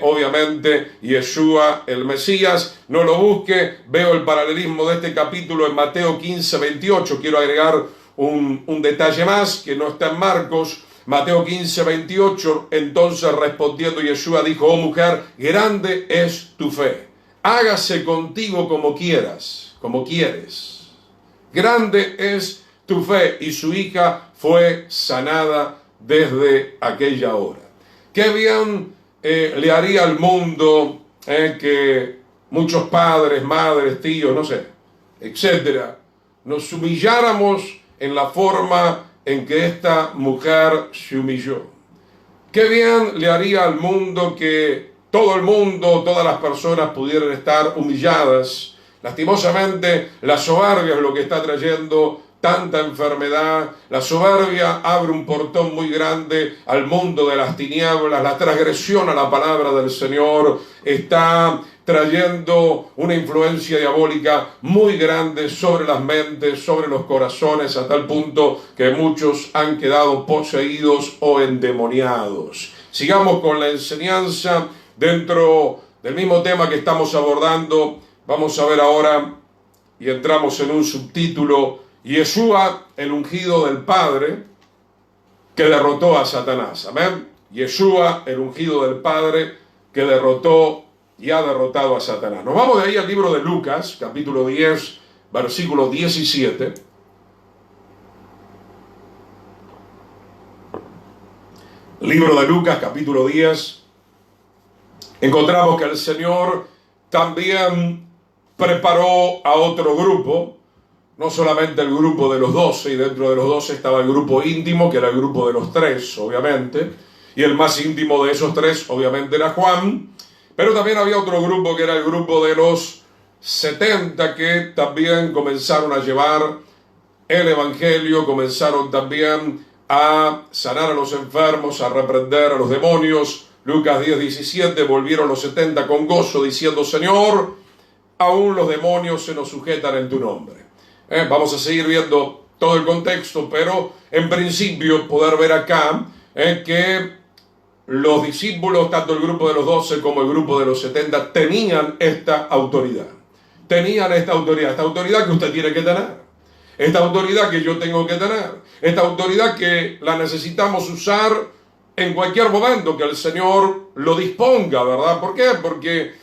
Obviamente Yeshua el Mesías. No lo busque, veo el paralelismo de este capítulo en Mateo 15:28. Quiero agregar un detalle más que no está en Marcos. Mateo 15:28, entonces respondiendo Yeshua dijo: oh mujer, grande es tu fe, hágase contigo como quieras, como quieres. Grande es tu fe. Y su hija fue sanada desde aquella hora. Qué bien le haría al mundo que muchos padres, madres, tíos, no sé, etcétera, nos humilláramos en la forma en que esta mujer se humilló. Qué bien le haría al mundo que todo el mundo, todas las personas pudieran estar humilladas. Lastimosamente, la soberbia es lo que está trayendo tanta enfermedad. La soberbia abre un portón muy grande al mundo de las tinieblas. La transgresión a la palabra del Señor está trayendo una influencia diabólica muy grande sobre las mentes, sobre los corazones, hasta el punto que muchos han quedado poseídos o endemoniados. Sigamos con la enseñanza dentro del mismo tema que estamos abordando. Vamos a ver ahora, y entramos en un subtítulo: Yeshua, el ungido del Padre, que derrotó a Satanás. Amén. Yeshua, el ungido del Padre, que derrotó y ha derrotado a Satanás. Nos vamos de ahí al libro de Lucas, capítulo 10, versículo 17. Libro de Lucas, capítulo 10. Encontramos que el Señor también preparó a otro grupo. No solamente el grupo de los 12, y dentro de los 12 estaba el grupo íntimo, que era el grupo de los 3, obviamente, y el más íntimo de esos 3, obviamente, era Juan, pero también había otro grupo que era el grupo de los 70, que también comenzaron a llevar el Evangelio, comenzaron también a sanar a los enfermos, a reprender a los demonios. Lucas 10:17, volvieron los 70 con gozo, diciendo: Señor, aún los demonios se nos sujetan en tu nombre. Vamos a seguir viendo todo el contexto, pero en principio poder ver acá que los discípulos, tanto el grupo de los 12 como el grupo de los 70, tenían esta autoridad. Tenían esta autoridad que usted tiene que tener, esta autoridad que yo tengo que tener, esta autoridad que la necesitamos usar en cualquier momento que el Señor lo disponga, ¿verdad? ¿Por qué? Porque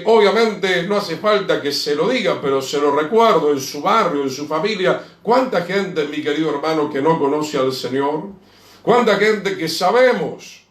obviamente no hace falta que se lo diga, pero se lo recuerdo en su barrio, en su familia. ¿Cuánta gente, mi querido hermano, que no conoce al Señor? ¿Cuánta gente que sabemos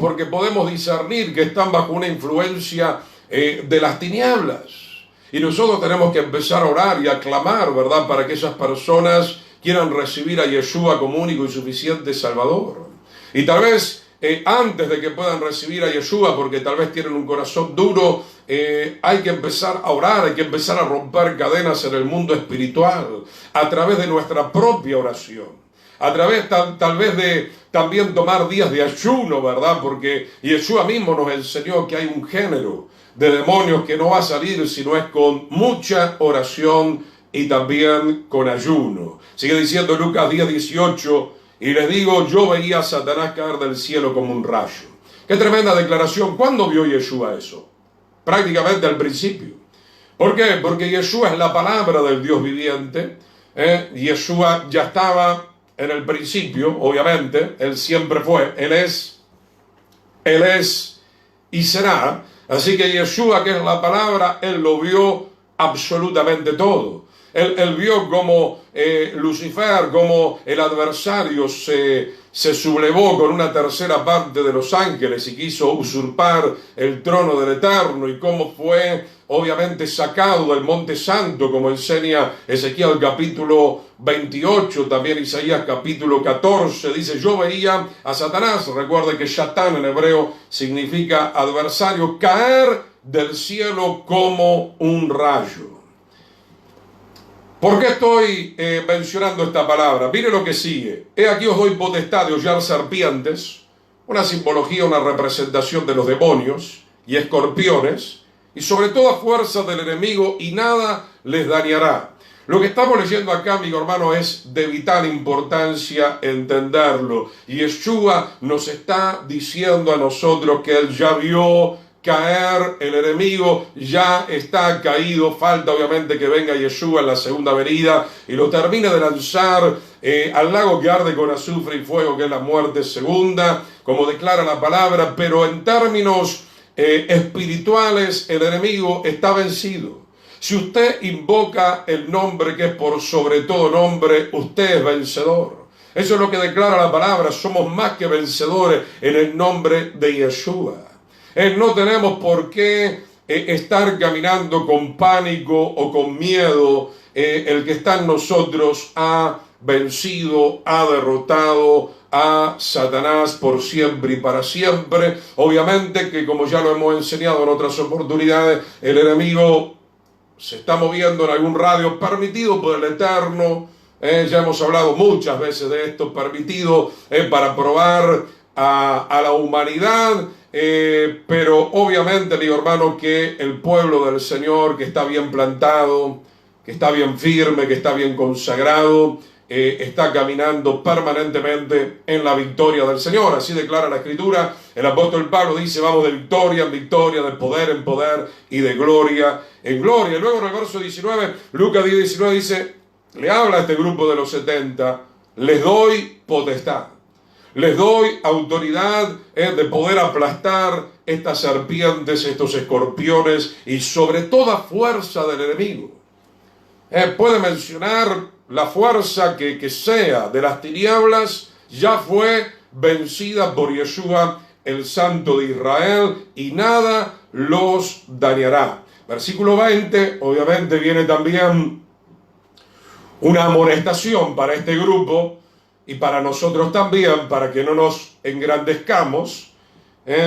porque podemos discernir que están bajo una influencia de las tinieblas. Y nosotros tenemos que empezar a orar y a clamar, ¿verdad?, para que esas personas quieran recibir a Yeshua como único y suficiente Salvador. Y tal vez antes de que puedan recibir a Yeshua, porque tal vez tienen un corazón duro, hay que empezar a orar, hay que empezar a romper cadenas en el mundo espiritual a través de nuestra propia oración, a través tal vez de también tomar días de ayuno, ¿verdad? Porque Yeshua mismo nos enseñó que hay un género de demonios que no va a salir si no es con mucha oración y también con ayuno. Sigue diciendo Lucas 10:18, y les digo, yo veía a Satanás caer del cielo como un rayo. Qué tremenda declaración. ¿Cuándo vio Yeshua eso? Prácticamente al principio. ¿Por qué? Porque Yeshua es la palabra del Dios viviente. Yeshua ya estaba en el principio, obviamente. Él siempre fue. Él es y será. Así que Yeshua, que es la palabra, Él lo vio absolutamente todo. Él vio como Lucifer, como el adversario se sublevó con una tercera parte de los ángeles y quiso usurpar el trono del Eterno, y cómo fue obviamente sacado del Monte Santo, como enseña Ezequiel capítulo 28, también Isaías capítulo 14, dice, yo veía a Satanás, recuerde que Shatán en hebreo significa adversario, caer del cielo como un rayo. ¿Por qué estoy mencionando esta palabra? Mire lo que sigue. He aquí os doy potestad de hollar serpientes, una simbología, una representación de los demonios y escorpiones, y sobre toda fuerza del enemigo, y nada les dañará. Lo que estamos leyendo acá, amigo hermano, es de vital importancia entenderlo. Y Yeshua nos está diciendo a nosotros que Él ya vio caer el enemigo, ya está caído. Falta obviamente que venga Yeshua en la segunda venida y lo termine de lanzar al lago que arde con azufre y fuego, que es la muerte segunda, como declara la palabra. Pero en términos espirituales, el enemigo está vencido. Si usted invoca el nombre que es por sobre todo nombre, usted es vencedor. Eso es lo que declara la palabra. Somos más que vencedores en el nombre de Yeshua. No tenemos por qué estar caminando con pánico o con miedo. El que está en nosotros ha vencido, ha derrotado a Satanás por siempre y para siempre. Obviamente que, como ya lo hemos enseñado en otras oportunidades, el enemigo se está moviendo en algún radio permitido por el Eterno. Ya hemos hablado muchas veces de esto, permitido para probar a la humanidad. Pero obviamente, amigo hermano, que el pueblo del Señor, que está bien plantado, que está bien firme, que está bien consagrado, está caminando permanentemente en la victoria del Señor. Así declara la Escritura. El apóstol Pablo dice, vamos de victoria en victoria, de poder en poder y de gloria en gloria. Y luego en el verso 19, Lucas 10:19 dice, le habla a este grupo de los 70, les doy potestad. Les doy autoridad de poder aplastar estas serpientes, estos escorpiones y sobre toda fuerza del enemigo. Puede mencionar la fuerza que sea de las tinieblas, ya fue vencida por Yeshua, el Santo de Israel, y nada los dañará. Versículo 20, obviamente viene también una amonestación para este grupo, y para nosotros también, para que no nos engrandezcamos.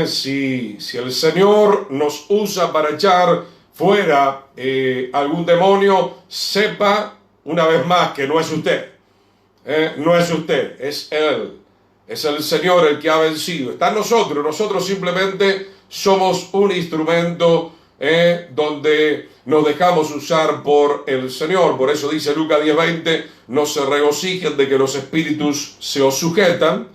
Si el Señor nos usa para echar fuera algún demonio, sepa una vez más que no es usted. No es usted, es Él. Es el Señor el que ha vencido. Está en nosotros. Nosotros simplemente somos un instrumento donde nos dejamos usar por el Señor. Por eso dice Lucas 10:20, no se regocijen de que los espíritus se os sujetan.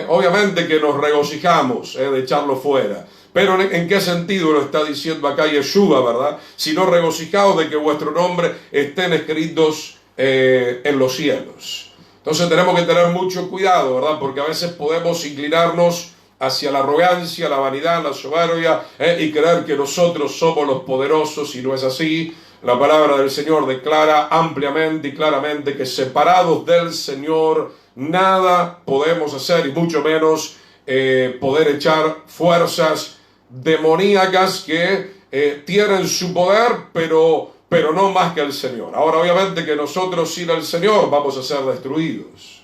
Obviamente que nos regocijamos de echarlo fuera. Pero ¿en qué sentido lo está diciendo acá Yeshua, verdad? Si no, regocijaos de que vuestro nombre estén escritos en los cielos. Entonces tenemos que tener mucho cuidado, ¿verdad? Porque a veces podemos inclinarnos hacia la arrogancia, la vanidad, la soberbia, y creer que nosotros somos los poderosos, y no es así. La palabra del Señor declara ampliamente y claramente que separados del Señor nada podemos hacer, y mucho menos poder echar fuerzas demoníacas que tienen su poder, pero no más que el Señor. Ahora, obviamente que nosotros sin el Señor vamos a ser destruidos.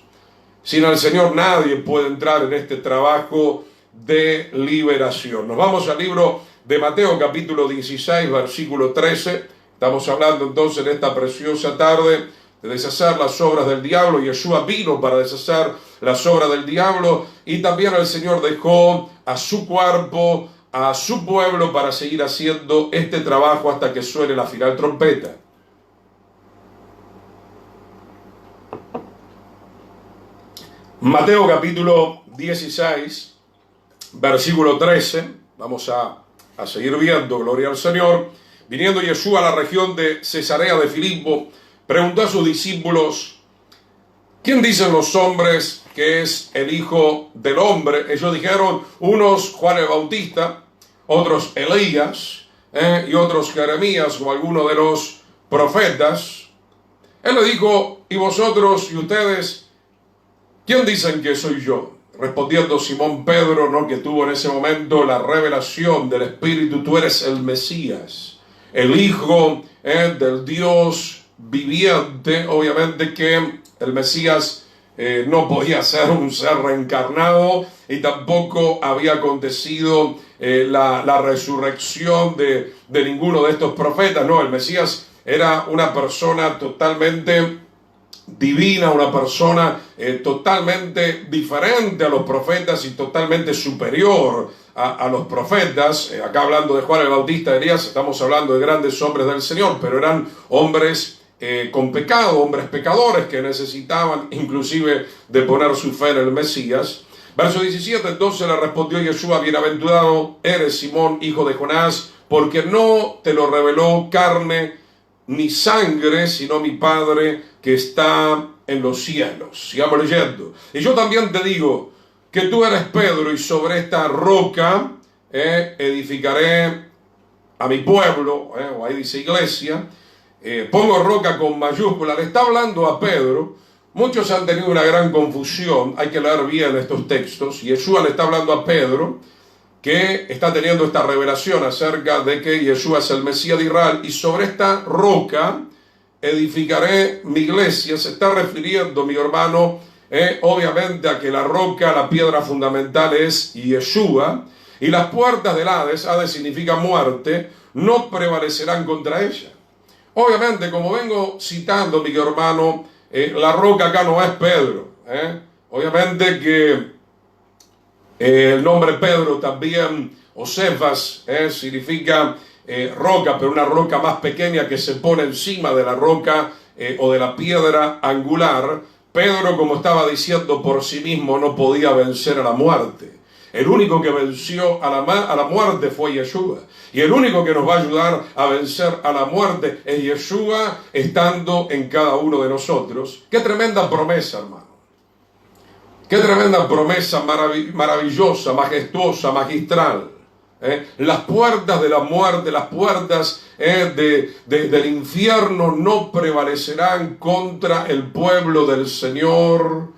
Sin el Señor nadie puede entrar en este trabajo de liberación. Nos vamos al libro de Mateo capítulo 16, versículo 13. Estamos hablando entonces en esta preciosa tarde de deshacer las obras del diablo. Yeshua vino para deshacer las obras del diablo, y también el Señor dejó a su cuerpo, a su pueblo, para seguir haciendo este trabajo hasta que suene la final trompeta. Mateo capítulo 16, versículo 13, vamos a seguir viendo, gloria al Señor. Viniendo Yeshua a la región de Cesarea de Filipo, preguntó a sus discípulos: ¿quién dicen los hombres que es el Hijo del Hombre? Ellos dijeron, unos Juan el Bautista, otros Elías, y otros Jeremías o alguno de los profetas. Él le dijo: ¿y vosotros y ustedes, quién dicen que soy yo? Respondiendo Simón Pedro, ¿no?, que tuvo en ese momento la revelación del Espíritu: tú eres el Mesías, el Hijo del Dios viviente. Obviamente que el Mesías no podía ser un ser reencarnado, y tampoco había acontecido la resurrección de ninguno de estos profetas. No, el Mesías era una persona totalmente divina, una persona totalmente diferente a los profetas y totalmente superior a los profetas. Acá hablando de Juan el Bautista, Elías, estamos hablando de grandes hombres del Señor, pero eran hombres con pecado, hombres pecadores que necesitaban inclusive de poner su fe en el Mesías. Verso 17, entonces le respondió Yeshua: bienaventurado eres, Simón, hijo de Jonás, porque no te lo reveló carne ni sangre, sino mi Padre que está en los cielos. Sigamos leyendo. Y yo también te digo que tú eres Pedro, y sobre esta roca edificaré a mi pueblo, o ahí dice iglesia. Pongo roca con mayúscula. Le está hablando a Pedro. Muchos han tenido una gran confusión. Hay que leer bien estos textos. Yeshua le está hablando a Pedro, que está teniendo esta revelación acerca de que Yeshua es el Mesías de Israel, y sobre esta roca edificaré mi iglesia. Se está refiriendo, mi hermano, obviamente a que la roca, la piedra fundamental es Yeshua, y las puertas del Hades, Hades significa muerte, no prevalecerán contra ella. Obviamente, como vengo citando, mi hermano, la roca acá no es Pedro. Obviamente que el nombre Pedro también, o Cefas, significa roca, pero una roca más pequeña que se pone encima de la roca o de la piedra angular. Pedro, como estaba diciendo por sí mismo, no podía vencer a la muerte. El único que venció a la muerte fue Yeshua. Y el único que nos va a ayudar a vencer a la muerte es Yeshua, estando en cada uno de nosotros. ¡Qué tremenda promesa, hermano! ¡Qué tremenda promesa maravillosa, majestuosa, magistral! Las puertas de la muerte, las puertas del infierno no prevalecerán contra el pueblo del Señor,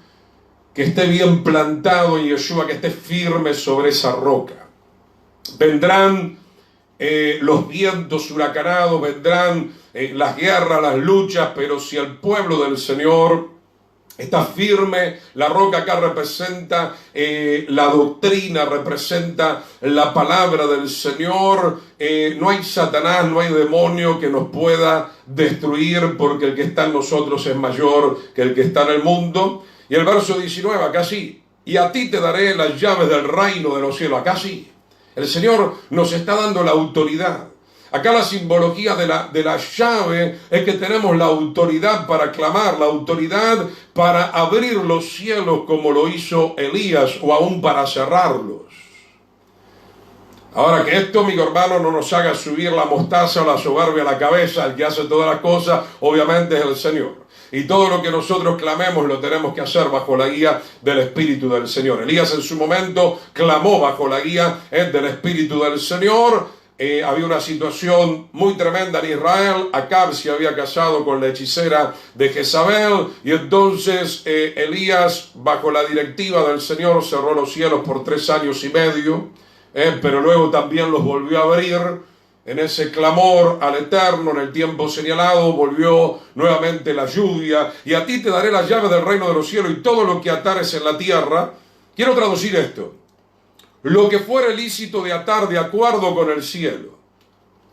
que esté bien plantado en Yeshua, que esté firme sobre esa roca. Vendrán los vientos huracanados, vendrán las guerras, las luchas, pero si el pueblo del Señor está firme, la roca acá representa la doctrina, representa la palabra del Señor. No hay Satanás, no hay demonio que nos pueda destruir, porque el que está en nosotros es mayor que el que está en el mundo. Y el verso 19, acá sí: y a ti te daré las llaves del reino de los cielos. Acá sí, el Señor nos está dando la autoridad. Acá la simbología de la llave es que tenemos la autoridad para clamar, la autoridad para abrir los cielos como lo hizo Elías, o aún para cerrarlos. Ahora, que esto, mi hermano, no nos haga subir la mostaza o la soberbia a la cabeza. El que hace todas las cosas, obviamente, es el Señor. Y todo lo que nosotros clamemos lo tenemos que hacer bajo la guía del Espíritu del Señor. Elías en su momento clamó bajo la guía del Espíritu del Señor. Había una situación muy tremenda en Israel. Acab se había casado con la hechicera de Jezabel, y entonces Elías, bajo la directiva del Señor, cerró los cielos por 3 años y medio, pero luego también los volvió a abrir. en ese clamor al Eterno en el tiempo señalado, volvió nuevamente la lluvia, y a ti te daré las llaves del reino de los cielos, y todo lo que atares en la tierra. Quiero traducir esto: lo que fuere lícito de atar de acuerdo con el cielo.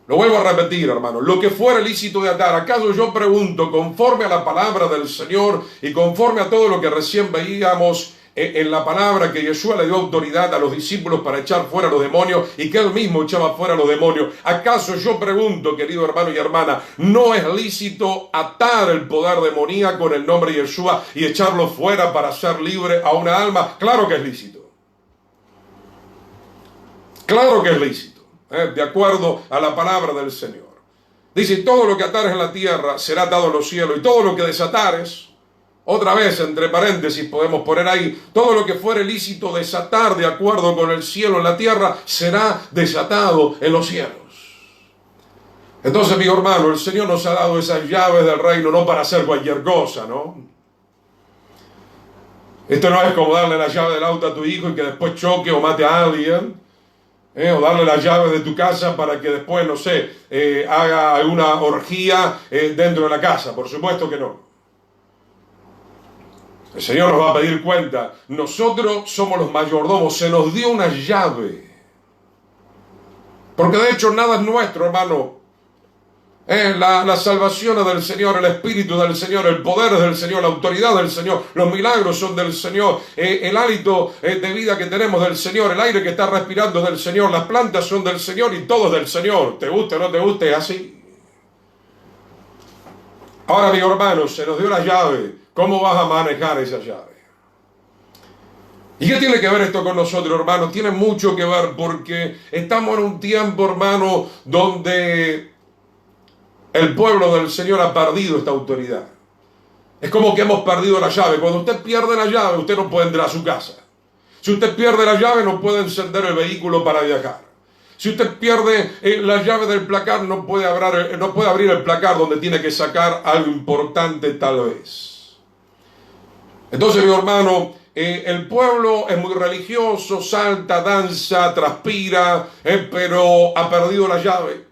Lo vuelvo a repetir, hermano: lo que fuere lícito de atar. ¿Acaso yo pregunto, conforme a la palabra del Señor y conforme a todo lo que recién veíamos en la palabra, que Yeshua le dio autoridad a los discípulos para echar fuera a los demonios y que él mismo echaba fuera a los demonios? ¿Acaso yo pregunto, querido hermano y hermana, no es lícito atar el poder demoníaco con el nombre de Yeshua y echarlo fuera para hacer libre a una alma? Claro que es lícito. Claro que es lícito, de acuerdo a la palabra del Señor. Dice: todo lo que atares en la tierra será atado en los cielos, y todo lo que desatares, otra vez entre paréntesis podemos poner ahí, todo lo que fuere lícito desatar de acuerdo con el cielo en la tierra será desatado en los cielos. Entonces, mi hermano, el Señor nos ha dado esas llaves del reino no para hacer cualquier cosa, ¿no? Esto no es como darle la llave del auto a tu hijo y que después choque o mate a alguien. O darle las llaves de tu casa para que después, no sé, haga alguna orgía dentro de la casa. Por supuesto que no. El Señor nos va a pedir cuenta. Nosotros somos los mayordomos. Se nos dio una llave. Porque de hecho nada es nuestro, hermano. La salvación es del Señor, el Espíritu del Señor, el poder es del Señor, la autoridad del Señor, los milagros son del Señor, el hálito de vida que tenemos del Señor, el aire que está respirando es del Señor, las plantas son del Señor y todo es del Señor. Te guste o no te guste, es así. Ahora, mi hermano, se nos dio la llave. ¿Cómo vas a manejar esa llave? ¿Y qué tiene que ver esto con nosotros, hermano? Tiene mucho que ver, porque estamos en un tiempo, hermano, donde el pueblo del Señor ha perdido esta autoridad. Es como que hemos perdido la llave. Cuando usted pierde la llave, usted no puede entrar a su casa. Si usted pierde la llave, no puede encender el vehículo para viajar. Si usted pierde la llave del placar, no puede abrir el placar donde tiene que sacar algo importante tal vez. Entonces, mi hermano, el pueblo es muy religioso, salta, danza, transpira, pero ha perdido la llave.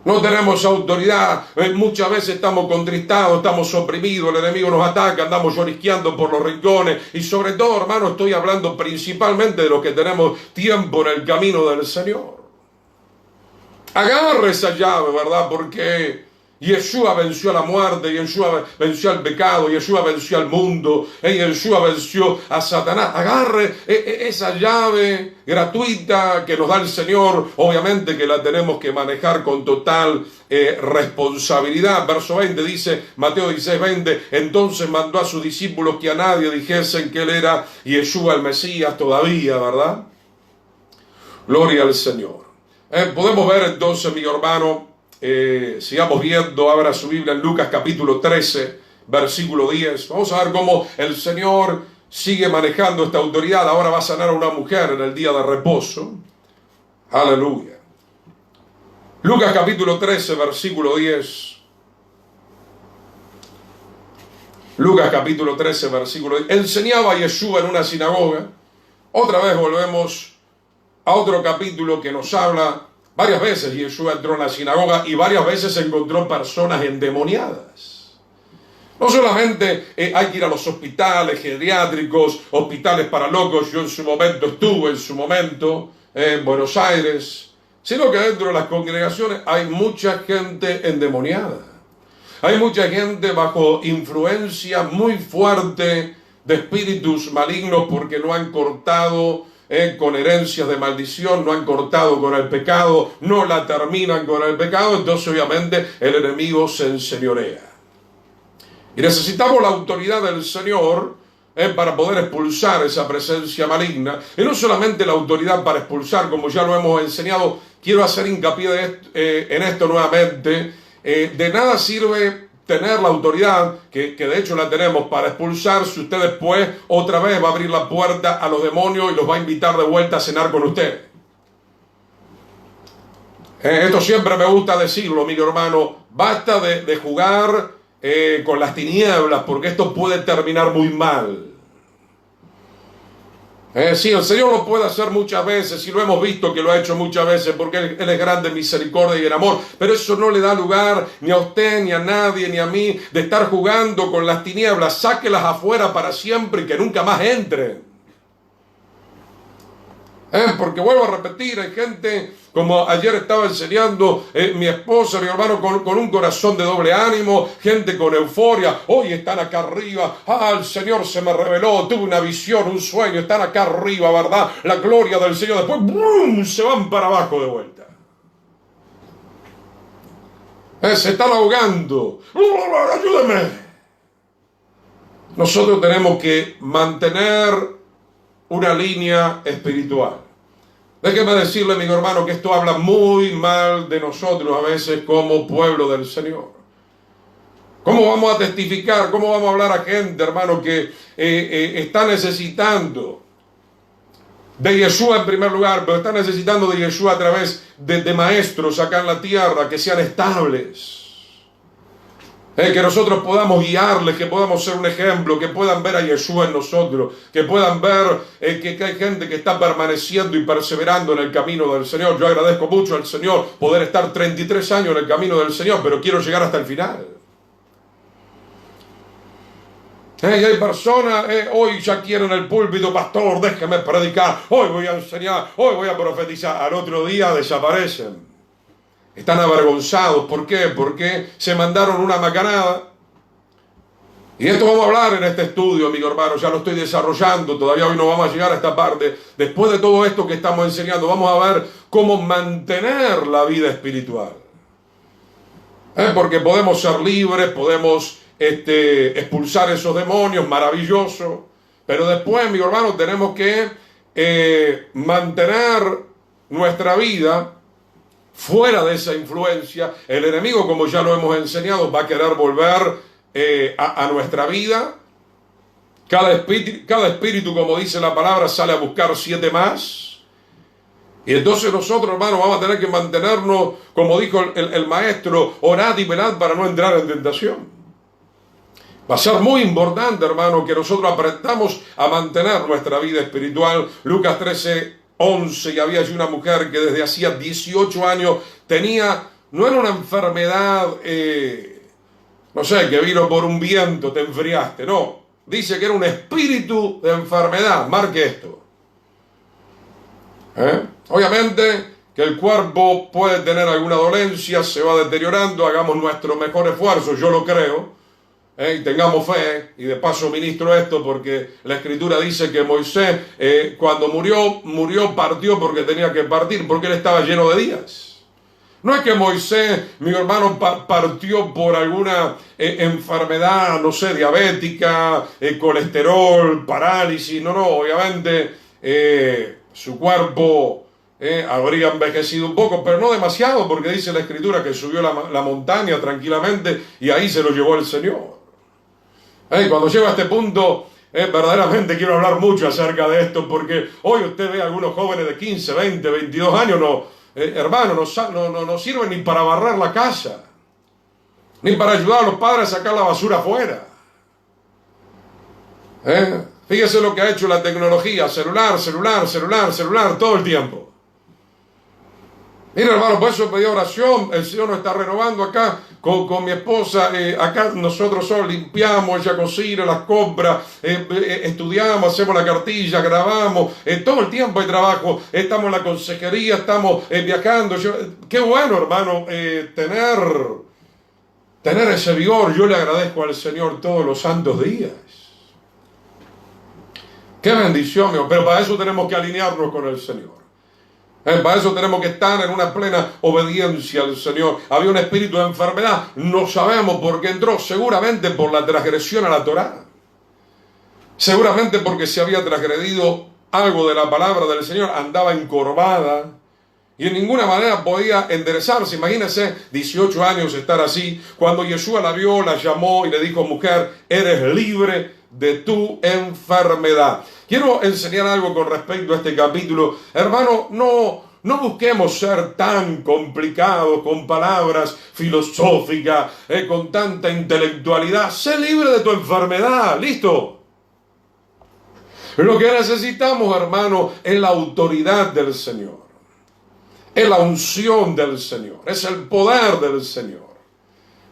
No tenemos autoridad, muchas veces estamos contristados, estamos oprimidos, el enemigo nos ataca, andamos llorisqueando por los rincones, y sobre todo, hermano, estoy hablando principalmente de los que tenemos tiempo en el camino del Señor. Agarre esa llave, ¿verdad? Porque Yeshua venció a la muerte, Yeshua venció al pecado, Yeshua venció al mundo, Yeshua venció a Satanás. Agarre esa llave gratuita que nos da el Señor, obviamente que la tenemos que manejar con total responsabilidad. Verso 20 dice, Mateo 16:20, entonces mandó a sus discípulos que a nadie dijesen que él era Yeshua el Mesías todavía, ¿verdad? Gloria al Señor. Podemos ver entonces, mi hermano, sigamos viendo, abra su Biblia en Lucas capítulo 13, versículo 10. Vamos a ver cómo el Señor sigue manejando esta autoridad. Ahora va a sanar a una mujer en el día de reposo. Aleluya. Lucas capítulo 13, versículo 10. Lucas capítulo 13, versículo 10. Enseñaba a Yeshua en una sinagoga. Otra vez volvemos a otro capítulo que nos habla. Varias veces Yeshua entró en la sinagoga y varias veces encontró personas endemoniadas. No solamente hay que ir a los hospitales geriátricos, hospitales para locos. Yo estuve en su momento en Buenos Aires, sino que dentro de las congregaciones hay mucha gente endemoniada. Hay mucha gente bajo influencia muy fuerte de espíritus malignos porque no han cortado con herencias de maldición, no han cortado con el pecado, no la terminan con el pecado, entonces obviamente el enemigo se enseñorea. Y necesitamos la autoridad del Señor para poder expulsar esa presencia maligna. Y no solamente la autoridad para expulsar, como ya lo hemos enseñado, quiero hacer hincapié en esto nuevamente. De nada sirve tener la autoridad, que de hecho la tenemos, para expulsar, si usted después otra vez va a abrir la puerta a los demonios y los va a invitar de vuelta a cenar con usted. Esto siempre me gusta decirlo, mi hermano. Basta de jugar con las tinieblas, porque esto puede terminar muy mal. Sí, el Señor lo puede hacer muchas veces y lo hemos visto que lo ha hecho muchas veces porque Él es grande en misericordia y en amor, pero eso no le da lugar ni a usted, ni a nadie, ni a mí de estar jugando con las tinieblas. Sáquelas afuera para siempre y que nunca más entren. Porque vuelvo a repetir, hay gente, como ayer estaba enseñando mi esposa, mi hermano, con un corazón de doble ánimo, gente con euforia, hoy están acá arriba, el Señor se me reveló, tuve una visión, un sueño, están acá arriba, ¿verdad? La gloria del Señor, después ¡brum!, se van para abajo de vuelta. Se están ahogando, ayúdame. Nosotros tenemos que mantener una línea espiritual. Déjeme decirle, mi hermano, que esto habla muy mal de nosotros a veces como pueblo del Señor. ¿Cómo vamos a testificar? ¿Cómo vamos a hablar a gente, hermano, que está necesitando de Yeshua en primer lugar, pero está necesitando de Yeshua a través de maestros acá en la tierra que sean estables? Que nosotros podamos guiarles, que podamos ser un ejemplo, que puedan ver a Yeshua en nosotros, que puedan ver que hay gente que está permaneciendo y perseverando en el camino del Señor. Yo agradezco mucho al Señor poder estar 33 años en el camino del Señor, pero quiero llegar hasta el final. Y hay personas, hoy ya quieren el púlpito, pastor, déjeme predicar, hoy voy a enseñar, hoy voy a profetizar, al otro día desaparecen. Están avergonzados. ¿Por qué? Porque se mandaron una macanada. Y esto vamos a hablar en este estudio, amigo hermano. Ya lo estoy desarrollando. Todavía hoy no vamos a llegar a esta parte. Después de todo esto que estamos enseñando, vamos a ver cómo mantener la vida espiritual. Porque podemos ser libres, podemos expulsar esos demonios, maravilloso. Pero después, amigo hermano, tenemos que mantener nuestra vida fuera de esa influencia. El enemigo, como ya lo hemos enseñado, va a querer volver a nuestra vida. Cada espíritu, como dice la palabra, sale a buscar 7 más. Y entonces nosotros, hermanos, vamos a tener que mantenernos, como dijo el maestro, orad y velad para no entrar en tentación. Va a ser muy importante, hermano, que nosotros aprendamos a mantener nuestra vida espiritual. Lucas 13:11, y había allí una mujer que desde hacía 18 años tenía, no era una enfermedad, no sé, que vino por un viento, te enfriaste, no. Dice que era un espíritu de enfermedad. Marque esto. Obviamente que el cuerpo puede tener alguna dolencia, se va deteriorando, hagamos nuestro mejor esfuerzo, yo lo creo. Y tengamos fe, y de paso ministro esto porque la Escritura dice que Moisés cuando murió partió porque tenía que partir, porque él estaba lleno de días. No es que Moisés, mi hermano, partió por alguna enfermedad, no sé, diabética, colesterol, parálisis, no, obviamente su cuerpo habría envejecido un poco, pero no demasiado, porque dice la Escritura que subió la montaña tranquilamente y ahí se lo llevó el Señor. Cuando llego a este punto, verdaderamente quiero hablar mucho acerca de esto, porque hoy usted ve a algunos jóvenes de 15, 20, 22 años, hermano, no sirven ni para barrer la casa, ni para ayudar a los padres a sacar la basura afuera. Fíjese lo que ha hecho la tecnología, celular, todo el tiempo. Mira, hermano, por eso pedí oración. El Señor nos está renovando acá con mi esposa. Acá nosotros solo limpiamos, ella cocina, las compras, estudiamos, hacemos la cartilla, grabamos. Todo el tiempo hay trabajo. Estamos en la consejería, estamos viajando. Qué bueno, hermano, tener ese vigor. Yo le agradezco al Señor todos los santos días. Qué bendición, mío. Pero para eso tenemos que alinearnos con el Señor. Para eso tenemos que estar en una plena obediencia al Señor. Había un espíritu de enfermedad, no sabemos por qué entró, seguramente por la transgresión a la Torá, seguramente porque se había transgredido algo de la palabra del Señor, andaba encorvada y en ninguna manera podía enderezarse. Imagínense, 18 años estar así. Cuando Yeshua la vio, la llamó y le dijo: mujer, eres libre de tu enfermedad. Quiero enseñar algo con respecto a este capítulo. Hermano, no busquemos ser tan complicados con palabras filosóficas, con tanta intelectualidad. Sé libre de tu enfermedad, listo. Lo que necesitamos, hermano, es la autoridad del Señor. Es la unción del Señor. Es el poder del Señor.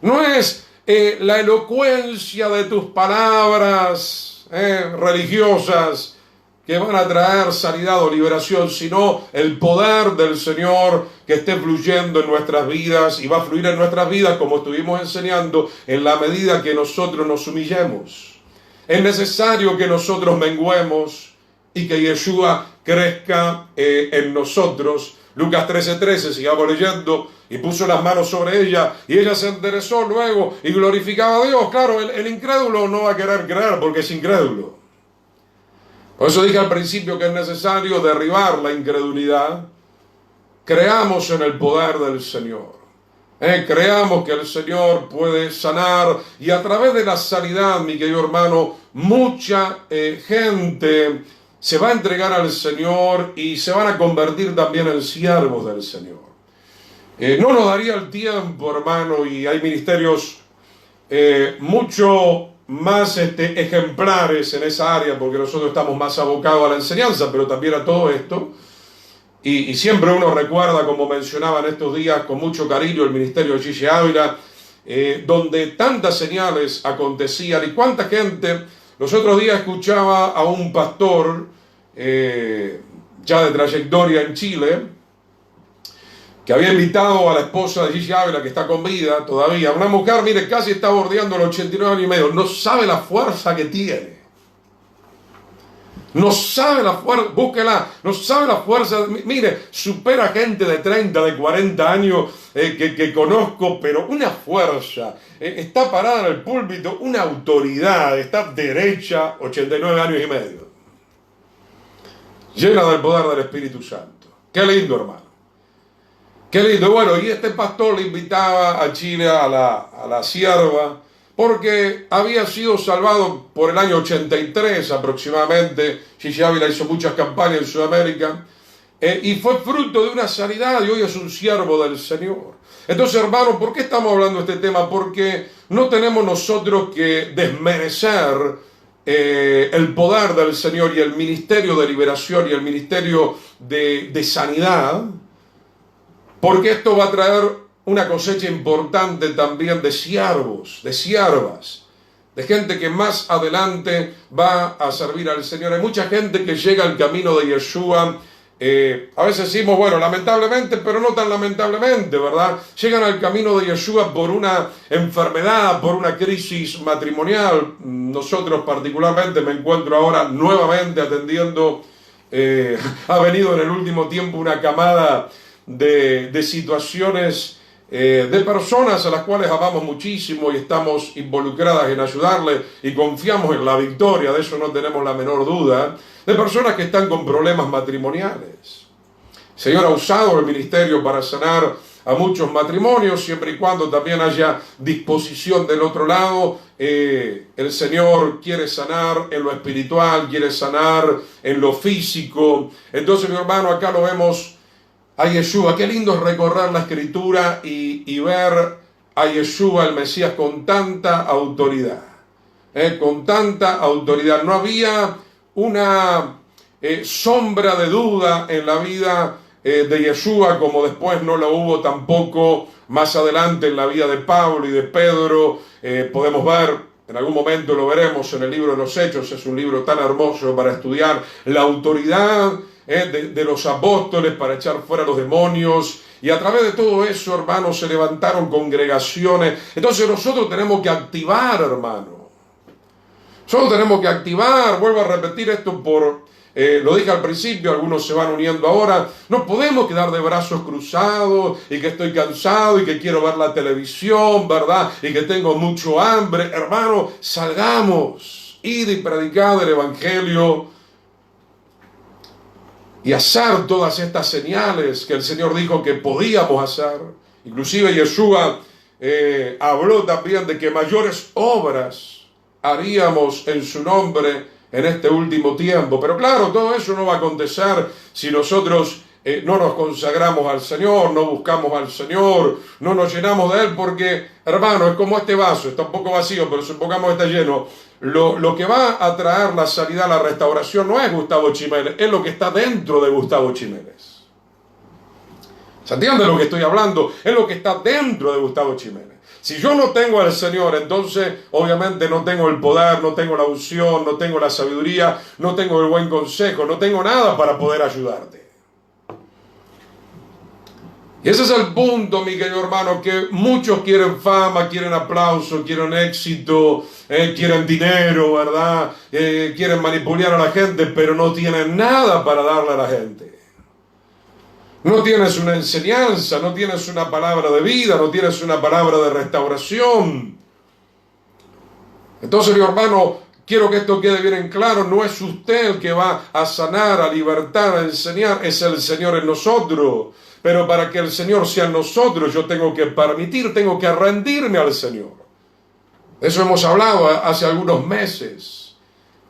No es la elocuencia de tus palabras religiosas que van a traer sanidad o liberación, sino el poder del Señor que esté fluyendo en nuestras vidas y va a fluir en nuestras vidas, como estuvimos enseñando, en la medida que nosotros nos humillemos. Es necesario que nosotros menguemos y que Yeshua crezca en nosotros. Lucas 13:13, sigamos leyendo, y puso las manos sobre ella, y ella se enderezó luego y glorificaba a Dios. Claro, el incrédulo no va a querer creer porque es incrédulo. Por eso dije al principio que es necesario derribar la incredulidad. Creamos en el poder del Señor. Creamos que el Señor puede sanar, y a través de la sanidad, mi querido hermano, mucha gente se va a entregar al Señor y se van a convertir también en siervos del Señor. No nos daría el tiempo, hermano, y hay ministerios mucho más ejemplares en esa área, porque nosotros estamos más abocados a la enseñanza, pero también a todo esto. Y siempre uno recuerda, como mencionaba en estos días con mucho cariño, el ministerio de Gigi Ávila, donde tantas señales acontecían y cuánta gente. Los otros días escuchaba a un pastor ya de trayectoria en Chile, que había invitado a la esposa de Gigi Ávila, que está con vida todavía, una mujer, mire, casi está bordeando los 89 años y medio, no sabe la fuerza que tiene. No sabe la fuerza, búsquela, no sabe la fuerza, mire, supera gente de 30, de 40 años que conozco, pero una fuerza, está parada en el púlpito, una autoridad, está derecha, 89 años y medio, llena del poder del Espíritu Santo. Qué lindo, hermano, qué lindo. Bueno, y este pastor le invitaba a Chile a la sierva, porque había sido salvado por el año 83 aproximadamente. Gigi Ávila hizo muchas campañas en Sudamérica, y fue fruto de una sanidad, y hoy es un siervo del Señor. Entonces, hermanos, ¿por qué estamos hablando de este tema? Porque no tenemos nosotros que desmerecer el poder del Señor y el ministerio de liberación y el ministerio de sanidad, porque esto va a traer una cosecha importante también de siervos, de siervas, de gente que más adelante va a servir al Señor. Hay mucha gente que llega al camino de Yeshua, a veces decimos, bueno, lamentablemente, pero no tan lamentablemente, ¿verdad? Llegan al camino de Yeshua por una enfermedad, por una crisis matrimonial. Nosotros particularmente, me encuentro ahora nuevamente atendiendo, ha venido en el último tiempo una camada de situaciones, de personas a las cuales amamos muchísimo y estamos involucradas en ayudarles y confiamos en la victoria, de eso no tenemos la menor duda, de personas que están con problemas matrimoniales. El Señor ha usado el ministerio para sanar a muchos matrimonios, siempre y cuando también haya disposición del otro lado. El Señor quiere sanar en lo espiritual, quiere sanar en lo físico. Entonces, mi hermano, acá lo vemos a Yeshua. Qué lindo es recorrer la Escritura y ver a Yeshua, el Mesías, con tanta autoridad. Con tanta autoridad. No había una sombra de duda en la vida de Yeshua, como después no lo hubo tampoco más adelante en la vida de Pablo y de Pedro. Podemos ver, en algún momento lo veremos en el libro de los Hechos, es un libro tan hermoso para estudiar la autoridad de los apóstoles para echar fuera a los demonios, y a través de todo eso, hermanos, se levantaron congregaciones. Entonces nosotros tenemos que activar, hermano, nosotros tenemos que activar. Vuelvo a repetir esto lo dije al principio, algunos se van uniendo ahora. No podemos quedar de brazos cruzados y que estoy cansado y que quiero ver la televisión, ¿verdad? Y que tengo mucho hambre. Hermano, salgamos, id y predicad el Evangelio y hacer todas estas señales que el Señor dijo que podíamos hacer. Inclusive Yeshua habló también de que mayores obras haríamos en su nombre en este último tiempo. Pero claro, todo eso no va a acontecer si nosotros no nos consagramos al Señor, no buscamos al Señor, no nos llenamos de Él, porque, hermano, es como este vaso, está un poco vacío, pero supongamos que está lleno. Lo que va a traer la sanidad, la restauración, no es Gustavo Chiménez, es lo que está dentro de Gustavo Chiménez. ¿Se entiende lo que estoy hablando? Es lo que está dentro de Gustavo Chiménez. Si yo no tengo al Señor, entonces obviamente no tengo el poder, no tengo la unción, no tengo la sabiduría, no tengo el buen consejo, no tengo nada para poder ayudarte. Y ese es el punto, mi querido hermano, que muchos quieren fama, quieren aplauso, quieren éxito, quieren dinero, ¿verdad? Quieren manipular a la gente, pero no tienen nada para darle a la gente. No tienes una enseñanza, no tienes una palabra de vida, no tienes una palabra de restauración. Entonces, mi hermano, quiero que esto quede bien en claro, no es usted el que va a sanar, a libertar, a enseñar, es el Señor en nosotros. Pero para que el Señor sea en nosotros, yo tengo que permitir, tengo que rendirme al Señor. De eso hemos hablado hace algunos meses.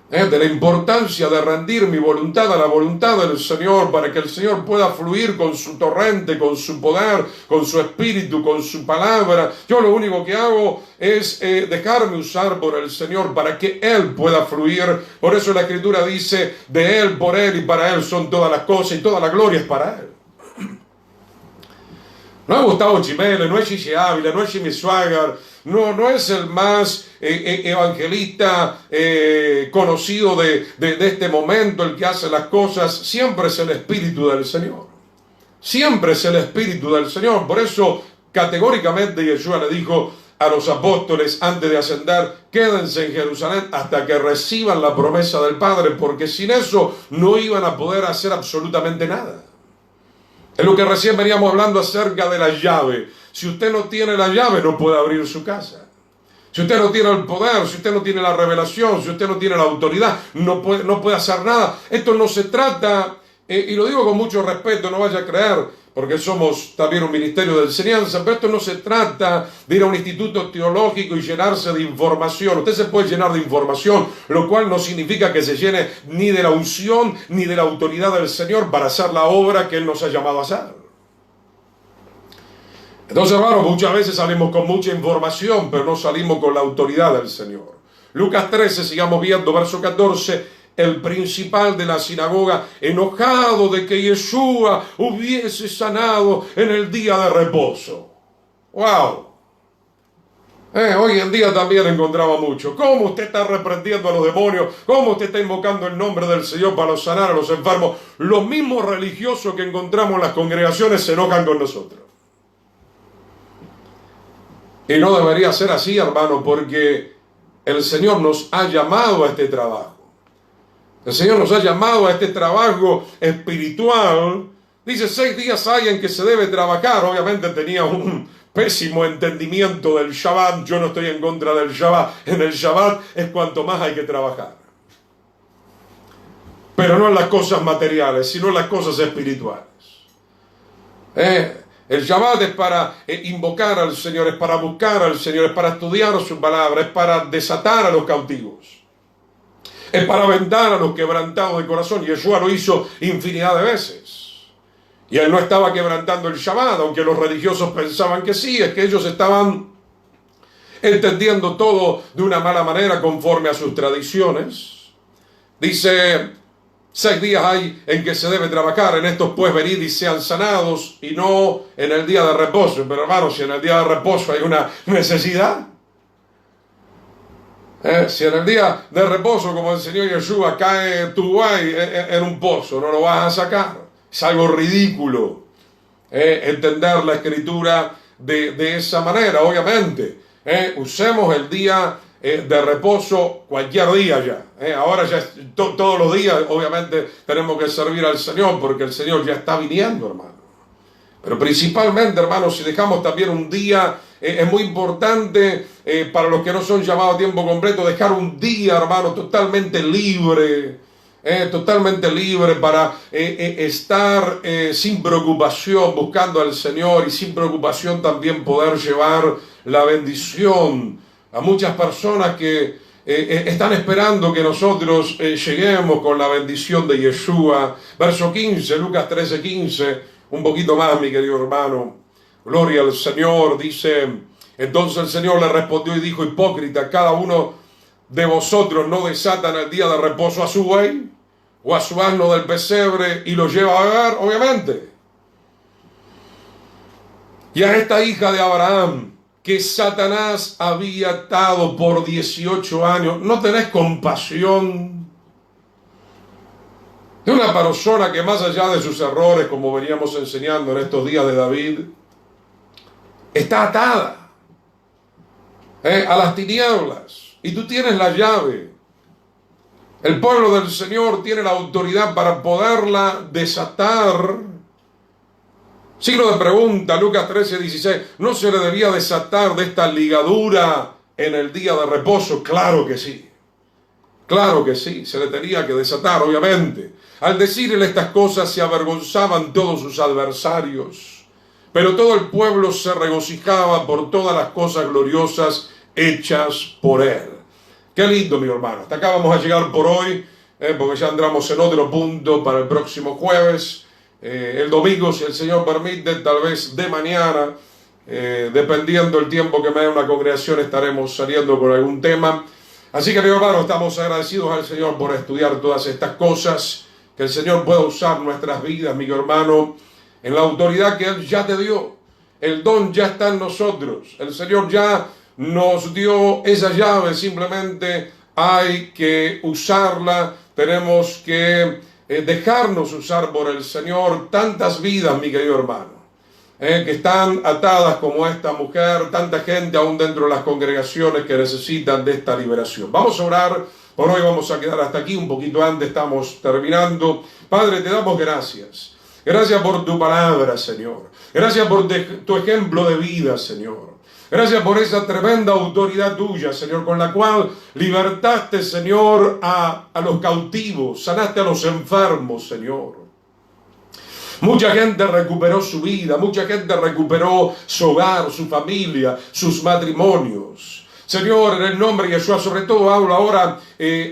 De la importancia de rendir mi voluntad a la voluntad del Señor, para que el Señor pueda fluir con su torrente, con su poder, con su espíritu, con su palabra. Yo lo único que hago es dejarme usar por el Señor para que Él pueda fluir. Por eso la Escritura dice, de Él, por Él y para Él son todas las cosas, y toda la gloria es para Él. No es Gustavo Chiménez, no es Gigi Ávila, no es Jimmy Swaggart, no es el más evangelista conocido de este momento, el que hace las cosas. Siempre es el Espíritu del Señor. Siempre es el Espíritu del Señor. Por eso, categóricamente, Yeshua le dijo a los apóstoles antes de ascender, quédense en Jerusalén hasta que reciban la promesa del Padre, porque sin eso no iban a poder hacer absolutamente nada. Es lo que recién veníamos hablando acerca de la llave. Si usted no tiene la llave, no puede abrir su casa. Si usted no tiene el poder, si usted no tiene la revelación, si usted no tiene la autoridad, no puede hacer nada. Esto no se trata, y lo digo con mucho respeto, no vaya a creer, porque somos también un ministerio de enseñanza, pero esto no se trata de ir a un instituto teológico y llenarse de información. Usted se puede llenar de información, lo cual no significa que se llene ni de la unción ni de la autoridad del Señor para hacer la obra que Él nos ha llamado a hacer. Entonces, hermanos, muchas veces salimos con mucha información, pero no salimos con la autoridad del Señor. Lucas 13, sigamos viendo, verso 14. El principal de la sinagoga, enojado de que Yeshua hubiese sanado en el día de reposo. ¡Wow! Hoy en día también encontraba mucho. ¿Cómo usted está reprendiendo a los demonios? ¿Cómo usted está invocando el nombre del Señor para sanar a los enfermos? Los mismos religiosos que encontramos en las congregaciones se enojan con nosotros. Y no debería ser así, hermano, porque el Señor nos ha llamado a este trabajo. El Señor nos ha llamado a este trabajo espiritual. Dice, 6 días hay en que se debe trabajar. Obviamente tenía un pésimo entendimiento del Shabbat. Yo no estoy en contra del Shabbat. En el Shabbat es cuanto más hay que trabajar. Pero no en las cosas materiales, sino en las cosas espirituales. El Shabbat es para invocar al Señor, es para buscar al Señor, es para estudiar su palabra, es para desatar a los cautivos. Es para vendar a los quebrantados de corazón. Yeshua lo hizo infinidad de veces. Y Él no estaba quebrantando el Shabbat, aunque los religiosos pensaban que sí, es que ellos estaban entendiendo todo de una mala manera conforme a sus tradiciones. Dice, 6 días hay en que se debe trabajar, en estos pues venid y sean sanados, y no en el día de reposo. Pero hermanos, si en el día de reposo hay una necesidad, si en el día de reposo, como enseñó Yeshua, cae tu guay en un pozo, no lo vas a sacar. Es algo ridículo entender la Escritura de esa manera, obviamente. Usemos el día de reposo cualquier día ya. Ahora ya todos los días, obviamente, tenemos que servir al Señor, porque el Señor ya está viniendo, hermano. Pero principalmente, hermanos, si dejamos también un día, es muy importante para los que no son llamados a tiempo completo, dejar un día, hermano, totalmente libre para estar sin preocupación, buscando al Señor, y sin preocupación también poder llevar la bendición a muchas personas que están esperando que nosotros lleguemos con la bendición de Yeshua. Verso 15, Lucas 13:15, un poquito más, mi querido hermano. Gloria al Señor, dice: entonces el Señor le respondió y dijo: hipócrita, cada uno de vosotros no desatan el día de reposo a su buey o a su asno del pesebre y lo lleva a beber, obviamente. Y a esta hija de Abraham, que Satanás había atado por 18 años, ¿no tenés compasión de una persona que, más allá de sus errores, como veníamos enseñando en estos días de David, está atada a las tinieblas, y tú tienes la llave? El pueblo del Señor tiene la autoridad para poderla desatar. Signo de pregunta, Lucas 13:16, ¿no se le debía desatar de esta ligadura en el día de reposo? Claro que sí. Claro que sí, se le tenía que desatar, obviamente. Al decirle estas cosas se avergonzaban todos sus adversarios, pero todo el pueblo se regocijaba por todas las cosas gloriosas hechas por él. Qué lindo, mi hermano. Hasta acá vamos a llegar por hoy, porque ya entramos en otro punto para el próximo jueves. El domingo, si el Señor permite, tal vez de mañana, dependiendo el tiempo que me dé una congregación, estaremos saliendo con algún tema. Así que, mi hermano, estamos agradecidos al Señor por estudiar todas estas cosas, que el Señor pueda usar nuestras vidas, mi hermano, en la autoridad que Él ya te dio. El don ya está en nosotros. El Señor ya nos dio esa llave, simplemente hay que usarla. Tenemos que dejarnos usar por el Señor. Tantas vidas, mi querido hermano, que están atadas como esta mujer, tanta gente aún dentro de las congregaciones que necesitan de esta liberación. Vamos a orar. Por hoy vamos a quedar hasta aquí, un poquito antes estamos terminando. Padre, te damos gracias. Gracias por tu palabra, Señor. Gracias por tu ejemplo de vida, Señor. Gracias por esa tremenda autoridad tuya, Señor, con la cual libertaste, Señor, a los cautivos, sanaste a los enfermos, Señor. Mucha gente recuperó su vida, mucha gente recuperó su hogar, su familia, sus matrimonios. Señor, en el nombre de Yeshua, sobre todo hablo ahora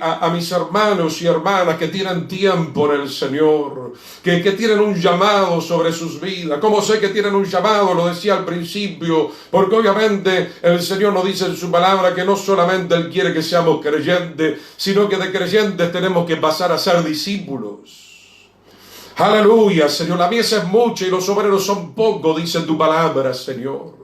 a mis hermanos y hermanas que tienen tiempo en el Señor, que tienen un llamado sobre sus vidas. ¿Cómo sé que tienen un llamado? Lo decía al principio, porque obviamente el Señor nos dice en su palabra que no solamente Él quiere que seamos creyentes, sino que de creyentes tenemos que pasar a ser discípulos. Aleluya, Señor, la mies es mucha y los obreros son pocos, dice tu palabra, Señor.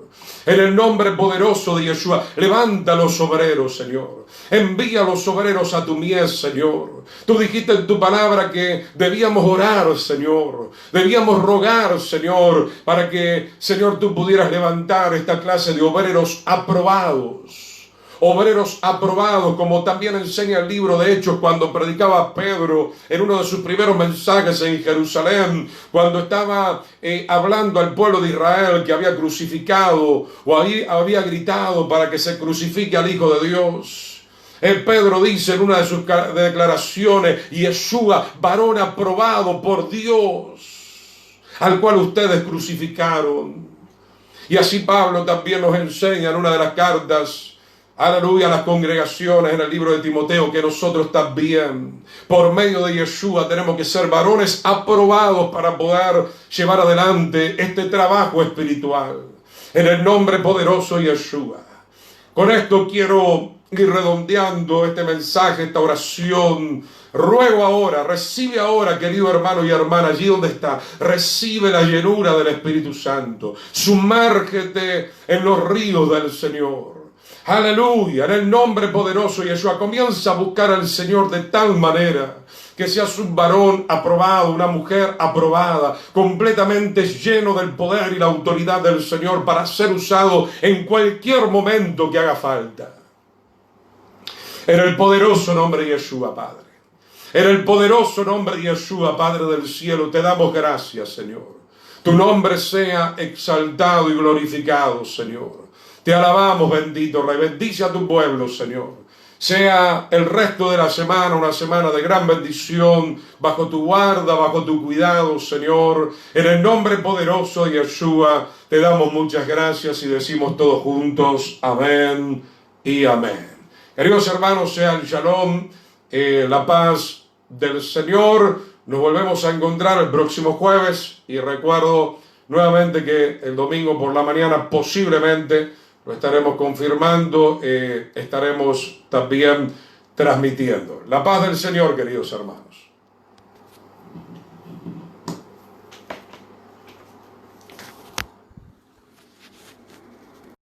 En el nombre poderoso de Yeshua, levanta a los obreros, Señor. Envía a los obreros a tu mies, Señor. Tú dijiste en tu palabra que debíamos orar, Señor. Debíamos rogar, Señor, para que, Señor, tú pudieras levantar esta clase de obreros aprobados. Obreros aprobados, como también enseña el libro de Hechos cuando predicaba Pedro en uno de sus primeros mensajes en Jerusalén, cuando estaba hablando al pueblo de Israel que había crucificado o había gritado para que se crucifique al Hijo de Dios. Pedro dice en una de sus declaraciones: Yeshua, varón aprobado por Dios, al cual ustedes crucificaron. Y así Pablo también nos enseña en una de las cartas, aleluya, a las congregaciones en el libro de Timoteo, que nosotros también, por medio de Yeshua, tenemos que ser varones aprobados para poder llevar adelante este trabajo espiritual. En el nombre poderoso de Yeshua. Con esto quiero ir redondeando este mensaje, esta oración. Ruego ahora, recibe ahora, querido hermano y hermana, allí donde está, recibe la llenura del Espíritu Santo. Sumérgete en los ríos del Señor. Aleluya, en el nombre poderoso de Yeshua, comienza a buscar al Señor de tal manera que seas un varón aprobado, una mujer aprobada, completamente lleno del poder y la autoridad del Señor para ser usado en cualquier momento que haga falta. En el poderoso nombre de Yeshua, Padre. En el poderoso nombre de Yeshua, Padre del cielo, te damos gracias, Señor. Tu nombre sea exaltado y glorificado, Señor. Te alabamos, bendito Rey. Bendice a tu pueblo, Señor. Sea el resto de la semana una semana de gran bendición, bajo tu guarda, bajo tu cuidado, Señor. En el nombre poderoso de Yeshua, te damos muchas gracias y decimos todos juntos, amén y amén. Queridos hermanos, sea el shalom, la paz del Señor. Nos volvemos a encontrar el próximo jueves y recuerdo nuevamente que el domingo por la mañana posiblemente lo estaremos confirmando, estaremos también transmitiendo. La paz del Señor, queridos hermanos.